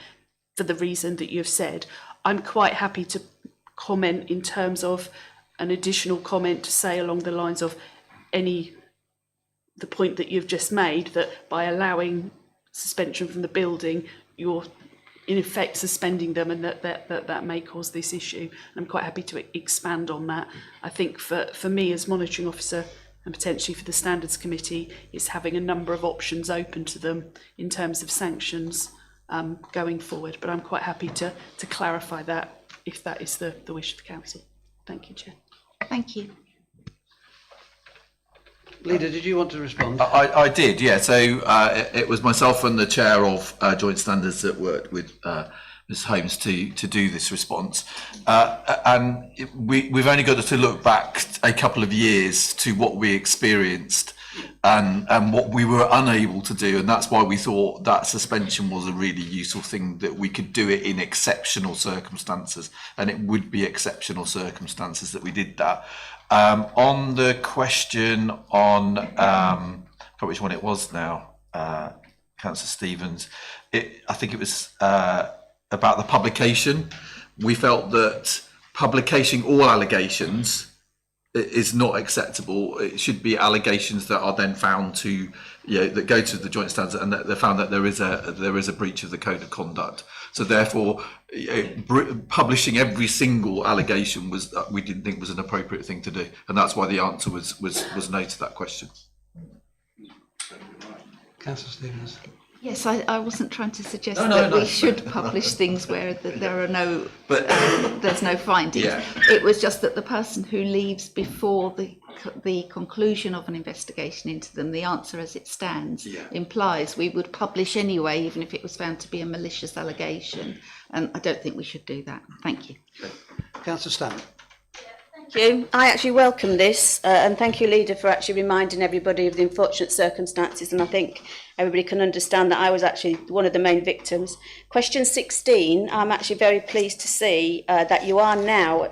for the reason that you've said. I'm quite happy to comment in terms of an additional comment to say along the lines of the point that you've just made, that by allowing suspension from the building, you're in effect suspending them, and that may cause this issue. I'm quite happy to expand on that. I think for me as monitoring officer, and potentially for the Standards Committee, is having a number of options open to them in terms of sanctions going forward. But I'm quite happy to clarify that if that is the wish of the Council. Thank you, Chair. Thank you. Leader, did you want to respond? I did, yeah. So it was myself and the chair of Joint Standards that worked with Ms Holmes to do this response. And we've only got to look back a couple of years to what we experienced and what we were unable to do. And that's why we thought that suspension was a really useful thing, that we could do it in exceptional circumstances. And it would be exceptional circumstances that we did that. On the question on, I forgot which one it was now, Councillor Stevens, I think it was about the publication. We felt that publication all allegations is not acceptable. It should be allegations that are then found to, that go to the joint standards, and that they found that there is a breach of the code of conduct. So therefore, publishing every single allegation we didn't think was an appropriate thing to do, and that's why the answer was no to that question. Councillor Stevens. Yes, I wasn't trying to suggest that we should publish things where there are there's no findings. Yeah. It was just that the person who leaves before the conclusion of an investigation into them, the answer as it stands implies we would publish anyway, even if it was found to be a malicious allegation. And I don't think we should do that. Thank you. Councillor Stamp. Thank you. I actually welcome this, and thank you, Leader, for actually reminding everybody of the unfortunate circumstances, and I think everybody can understand that I was actually one of the main victims. Question 16, I'm actually very pleased to see that you are now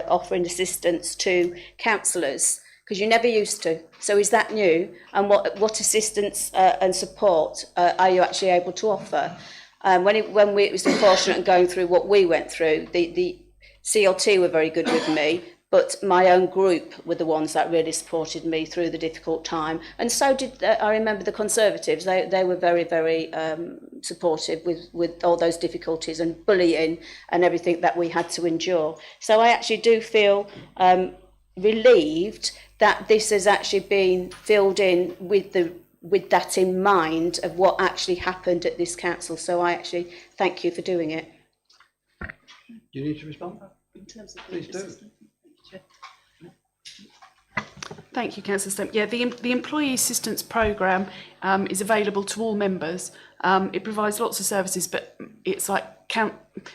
offering assistance to councillors, because you never used to. So is that new? And what assistance and support are you actually able to offer? When it was unfortunate and going through what we went through, the CLT were very good with me, but my own group were the ones that really supported me through the difficult time. And so did, I remember the Conservatives. They were very, very supportive with all those difficulties and bullying and everything that we had to endure. So I actually do feel relieved that this has actually been filled in with that in mind of what actually happened at this council. So I actually thank you for doing it. Do you need to respond? In terms of Please do. Thank you, Councillor Stump. Yeah, the Employee Assistance Programme is available to all members. It provides lots of services, but it's like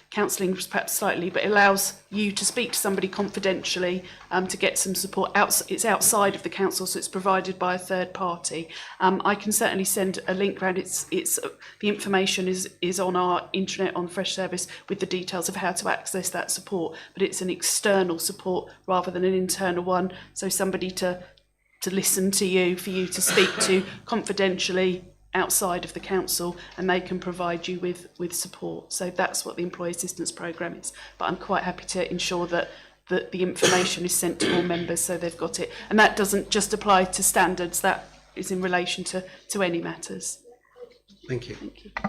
counselling perhaps slightly, but it allows you to speak to somebody confidentially to get some support. It's outside of the council, so it's provided by a third party. I can certainly send a link around. The information is on our intranet on Fresh Service with the details of how to access that support, but it's an external support rather than an internal one. So somebody to listen to you, for you to speak to confidentially outside of the council, and they can provide you with support. So that's what the Employee Assistance Programme is. But I'm quite happy to ensure that the information is sent to all members so they've got it. And that doesn't just apply to standards, that is in relation to any matters. Thank you.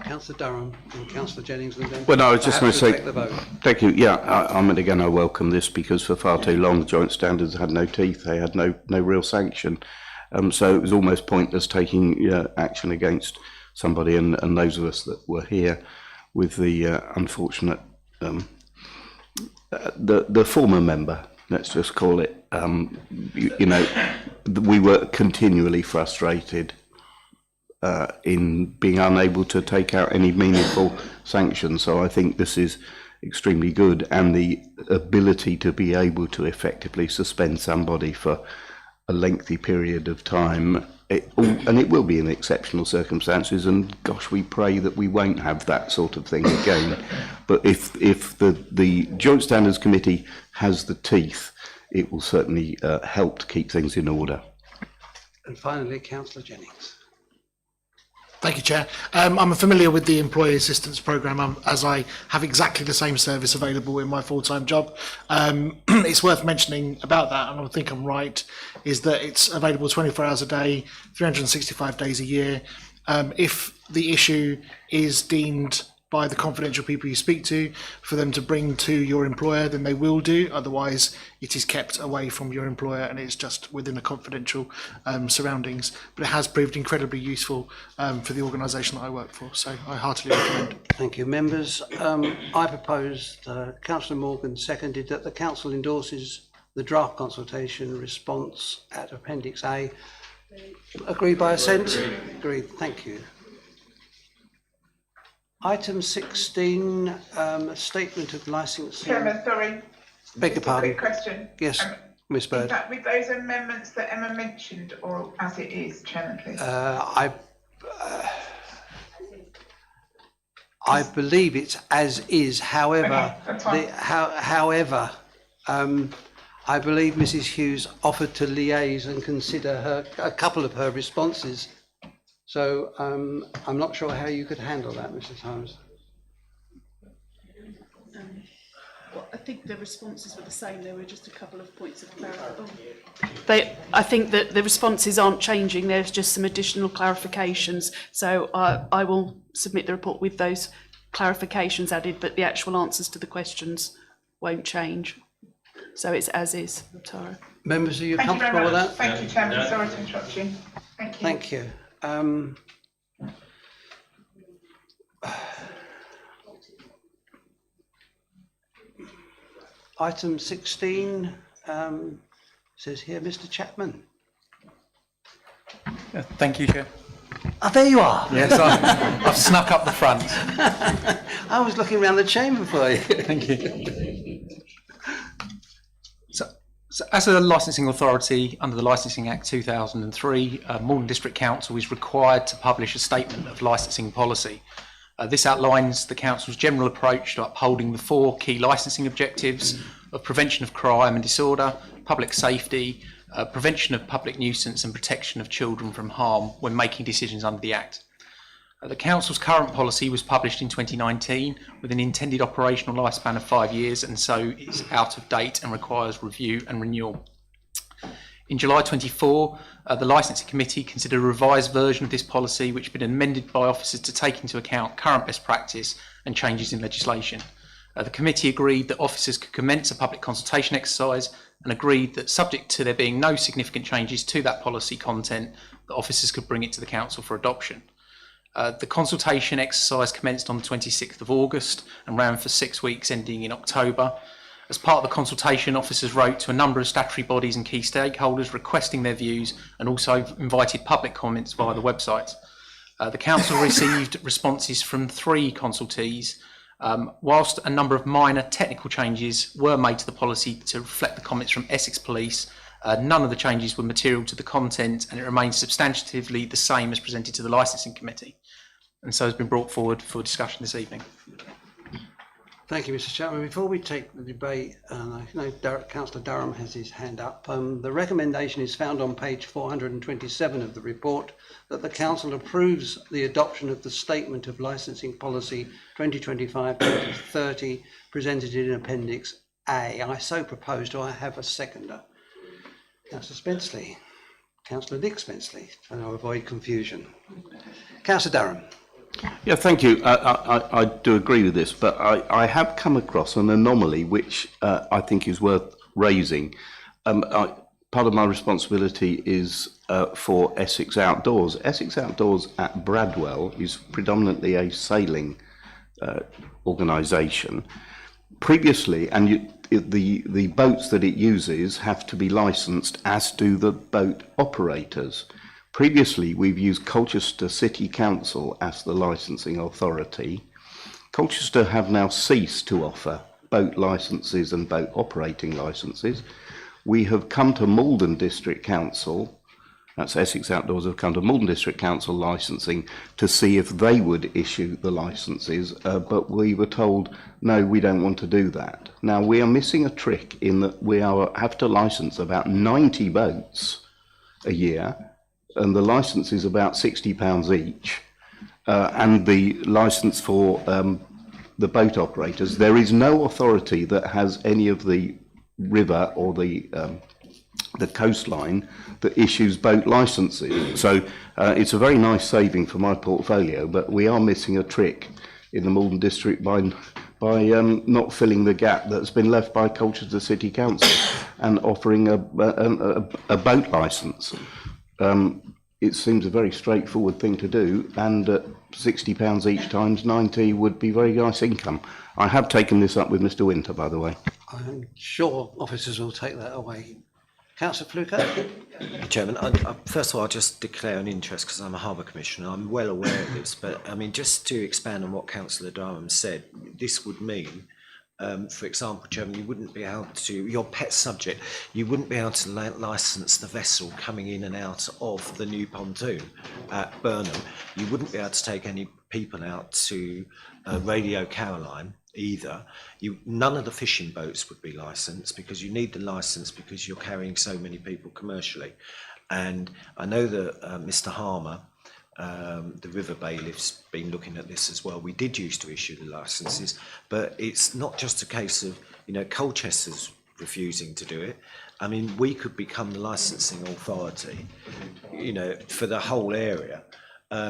Councillor Durham and Councillor Jennings, and then Well, no, I was just going to perhaps say, we'll take the vote. thank you. Yeah, again, I welcome this because for far too long, joint standards had no teeth. They had no real sanction. So it was almost pointless taking action against somebody, and those of us that were here with the unfortunate, the former member, let's just call it, we were continually frustrated in being unable to take out any meaningful sanctions. So I think this is extremely good, and the ability to be able to effectively suspend somebody for a lengthy period of time, and it will be in exceptional circumstances, and gosh, we pray that we won't have that sort of thing again. But if the Joint Standards Committee has the teeth, it will certainly help to keep things in order. And finally, Councillor Jennings. Thank you, Chair. I'm familiar with the Employee Assistance Programme, as I have exactly the same service available in my full-time job. It's worth mentioning about that, and I think I'm right, is that it's available 24 hours a day, 365 days a year. If the issue is deemed by the confidential people you speak to for them to bring to your employer, then they will do. Otherwise, it is kept away from your employer and it's just within the confidential surroundings. But it has proved incredibly useful for the organisation that I work for. So I heartily recommend. Thank you, members. I proposed, Councillor Morgan seconded, that the council endorses the draft consultation response at Appendix A. Agreed by assent? Agreed. Thank you. Item 16, statement of licensing. Chairman, sorry. Beg your pardon. Quick question. Yes, Miss Bird. Is that with those amendments that Emma mentioned, or as it is, Chairman, please? I believe it's as is. However, Okay, that's fine. however, I believe Mrs. Hughes offered to liaise and consider a couple of her responses. So I'm not sure how you could handle that, Mrs. Holmes. Well, I think the responses were the same. There were just a couple of points of clarification. I think that the responses aren't changing. There's just some additional clarifications. So I will submit the report with those clarifications added, but the actual answers to the questions won't change. So it's as is, Tara. Members, are you Thank you very comfortable with much. that? Thank you, Chairman. Sorry to interrupt you. Thank you. Thank you. Item 16 says here, Mr. Chapman. Thank you, Chair. Oh, there you are. Yes, I've snuck up the front. I was looking around the chamber for you. Thank you. So as a licensing authority under the Licensing Act 2003, Maldon District Council is required to publish a statement of licensing policy. This outlines the Council's general approach to upholding the 4 key licensing objectives of prevention of crime and disorder, public safety, prevention of public nuisance and protection of children from harm when making decisions under the Act. The Council's current policy was published in 2019 with an intended operational lifespan of 5 years, and so it's out of date and requires review and renewal. In July 24, the Licensing Committee considered a revised version of this policy which had been amended by officers to take into account current best practice and changes in legislation. The committee agreed that officers could commence a public consultation exercise and agreed that, subject to there being no significant changes to that policy content, that officers could bring it to the Council for adoption. The consultation exercise commenced on the 26th of August and ran for 6 weeks ending in October. As part of the consultation, officers wrote to a number of statutory bodies and key stakeholders requesting their views and also invited public comments via the website. The Council received responses from 3 consultees. Whilst a number of minor technical changes were made to the policy to reflect the comments from Essex Police, none of the changes were material to the content and it remains substantively the same as presented to the Licensing Committee, and so has been brought forward for discussion this evening. Thank you, Mr. Chapman. Before we take the debate, I know Councillor Durham has his hand up. The recommendation is found on page 427 of the report that the Council approves the adoption of the Statement of Licensing Policy 2025-2030 presented in Appendix A. I so propose. Do I have a seconder? Councillor Spenceley. Councillor Nick Spenceley, to avoid confusion. Councillor Durham. Yeah, thank you. I do agree with this, but I have come across an anomaly which I think is worth raising. Part of my responsibility is for Essex Outdoors. Essex Outdoors at Bradwell is predominantly a sailing organisation. Previously, and the boats that it uses have to be licensed, as do the boat operators. Previously, we've used Colchester City Council as the licensing authority. Colchester have now ceased to offer boat licences and boat operating licences. We have come to Maldon District Council, that's Essex Outdoors, have come to Maldon District Council licensing to see if they would issue the licences, but we were told, no, we don't want to do that. Now, we are missing a trick in that we have to licence about 90 boats a year, and the licence is about £60 each, and the licence for the boat operators, there is no authority that has any of the river or the coastline that issues boat licences. So it's a very nice saving for my portfolio, but we are missing a trick in the Maldon District by not filling the gap that's been left by Colchester City Council and offering a boat licence. It seems a very straightforward thing to do, and at £60 each times 90 would be very nice income. I have taken this up with Mr. Winter, by the way. I'm sure officers will take that away. Councillor Fluker? Chairman, first of all, I'll just declare an interest because I'm a Harbour Commissioner. I'm well aware of this, but I mean, just to expand on what Councillor Durham said, this would mean, for example, Chairman, you wouldn't be able to, your pet subject, you wouldn't be able to licence the vessel coming in and out of the new pontoon at Burnham. You wouldn't be able to take any people out to Radio Caroline either. None of the fishing boats would be licensed because you need the license because you're carrying so many people commercially. And I know that Mr. Harmer, the River Bailiff's been looking at this as well. We did used to issue the licenses, but it's not just a case of, Colchester's refusing to do it. I mean, we could become the licensing authority, for the whole area,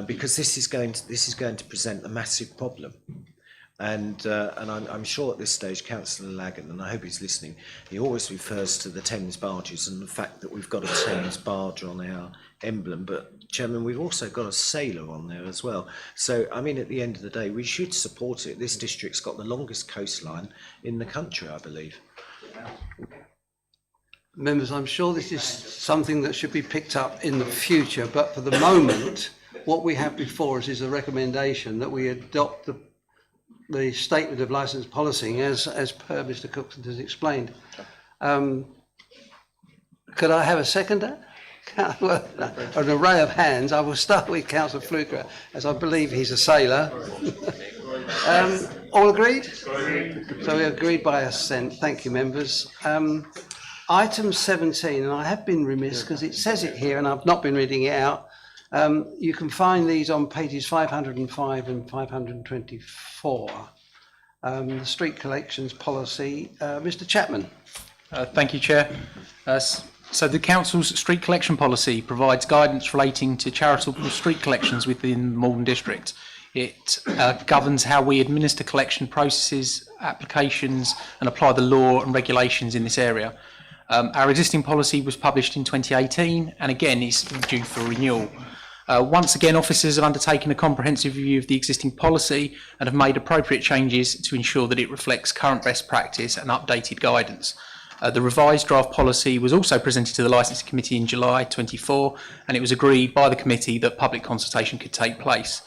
because this is going to present a massive problem. And I'm sure at this stage, Councillor Lagan, and I hope he's listening, he always refers to the Thames barges and the fact that we've got a Thames barge on our emblem. But, Chairman, we've also got a sailor on there as well. So, I mean, at the end of the day, we should support it. This district's got the longest coastline in the country, I believe. Members, I'm sure this is something that should be picked up in the future, but for the moment, what we have before us is a recommendation that we adopt the statement of licence policy as per Mr. Cookson has explained. Could I have a seconder? An array of hands. I will start with Councillor Fluker, as I believe he's a sailor. All agreed? So we agreed by assent. Thank you, members. Item 17, and I have been remiss because it says it here and I've not been reading it out. You can find these on pages 505 and 524. The street collections policy. Mr. Chapman. Thank you, Chair. So the Council's street collection policy provides guidance relating to charitable street collections within the Maldon District. It governs how we administer collection processes, applications, and apply the law and regulations in this area. Our existing policy was published in 2018, and again, is due for renewal. Once again, officers have undertaken a comprehensive review of the existing policy and have made appropriate changes to ensure that it reflects current best practice and updated guidance. The revised draft policy was also presented to the Licensing Committee in July 24, and it was agreed by the committee that public consultation could take place.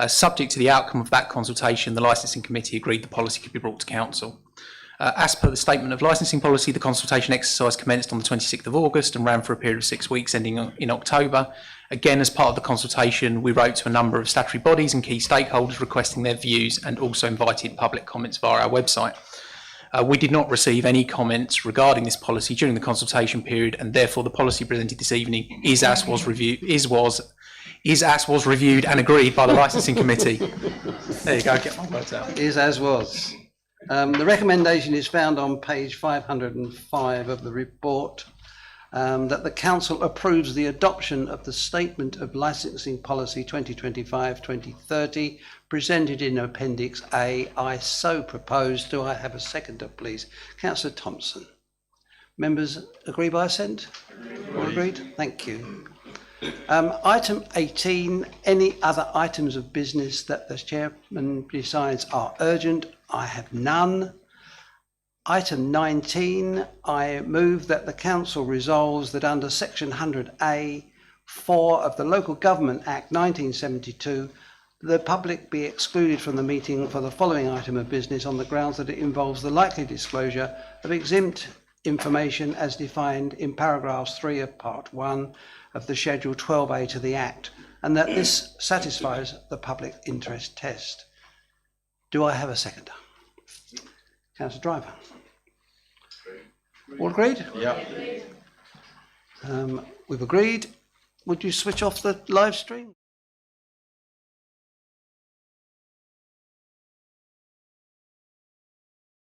Subject to the outcome of that consultation, the Licensing Committee agreed the policy could be brought to Council. As per the Statement of Licensing Policy, the consultation exercise commenced on the 26th of August and ran for a period of 6 weeks ending in October. Again, as part of the consultation, we wrote to a number of statutory bodies and key stakeholders requesting their views and also invited public comments via our website. We did not receive any comments regarding this policy during the consultation period, and therefore the policy presented this evening is as was reviewed and agreed by the Licensing Committee. There you go, get my words out. Is as was. The recommendation is found on page 505 of the report. that the council approves the adoption of the Statement of Licensing Policy 2025-2030 presented in Appendix A. I so propose. Do I have a seconder, please? Councillor Thompson. Members agree by assent? All agreed? Thank you. Item 18, any other items of business that the chairman decides are urgent? I have none. Item 19, I move that the council resolves that under section 100A 4 of the Local Government Act 1972, the public be excluded from the meeting for the following item of business on the grounds that it involves the likely disclosure of exempt information as defined in paragraphs 3 of part 1 of the Schedule 12A to the Act, and that this satisfies the public interest test. Do I have a seconder? Councillor Driver. All agreed? Yeah. We've agreed. Would you switch off the live stream?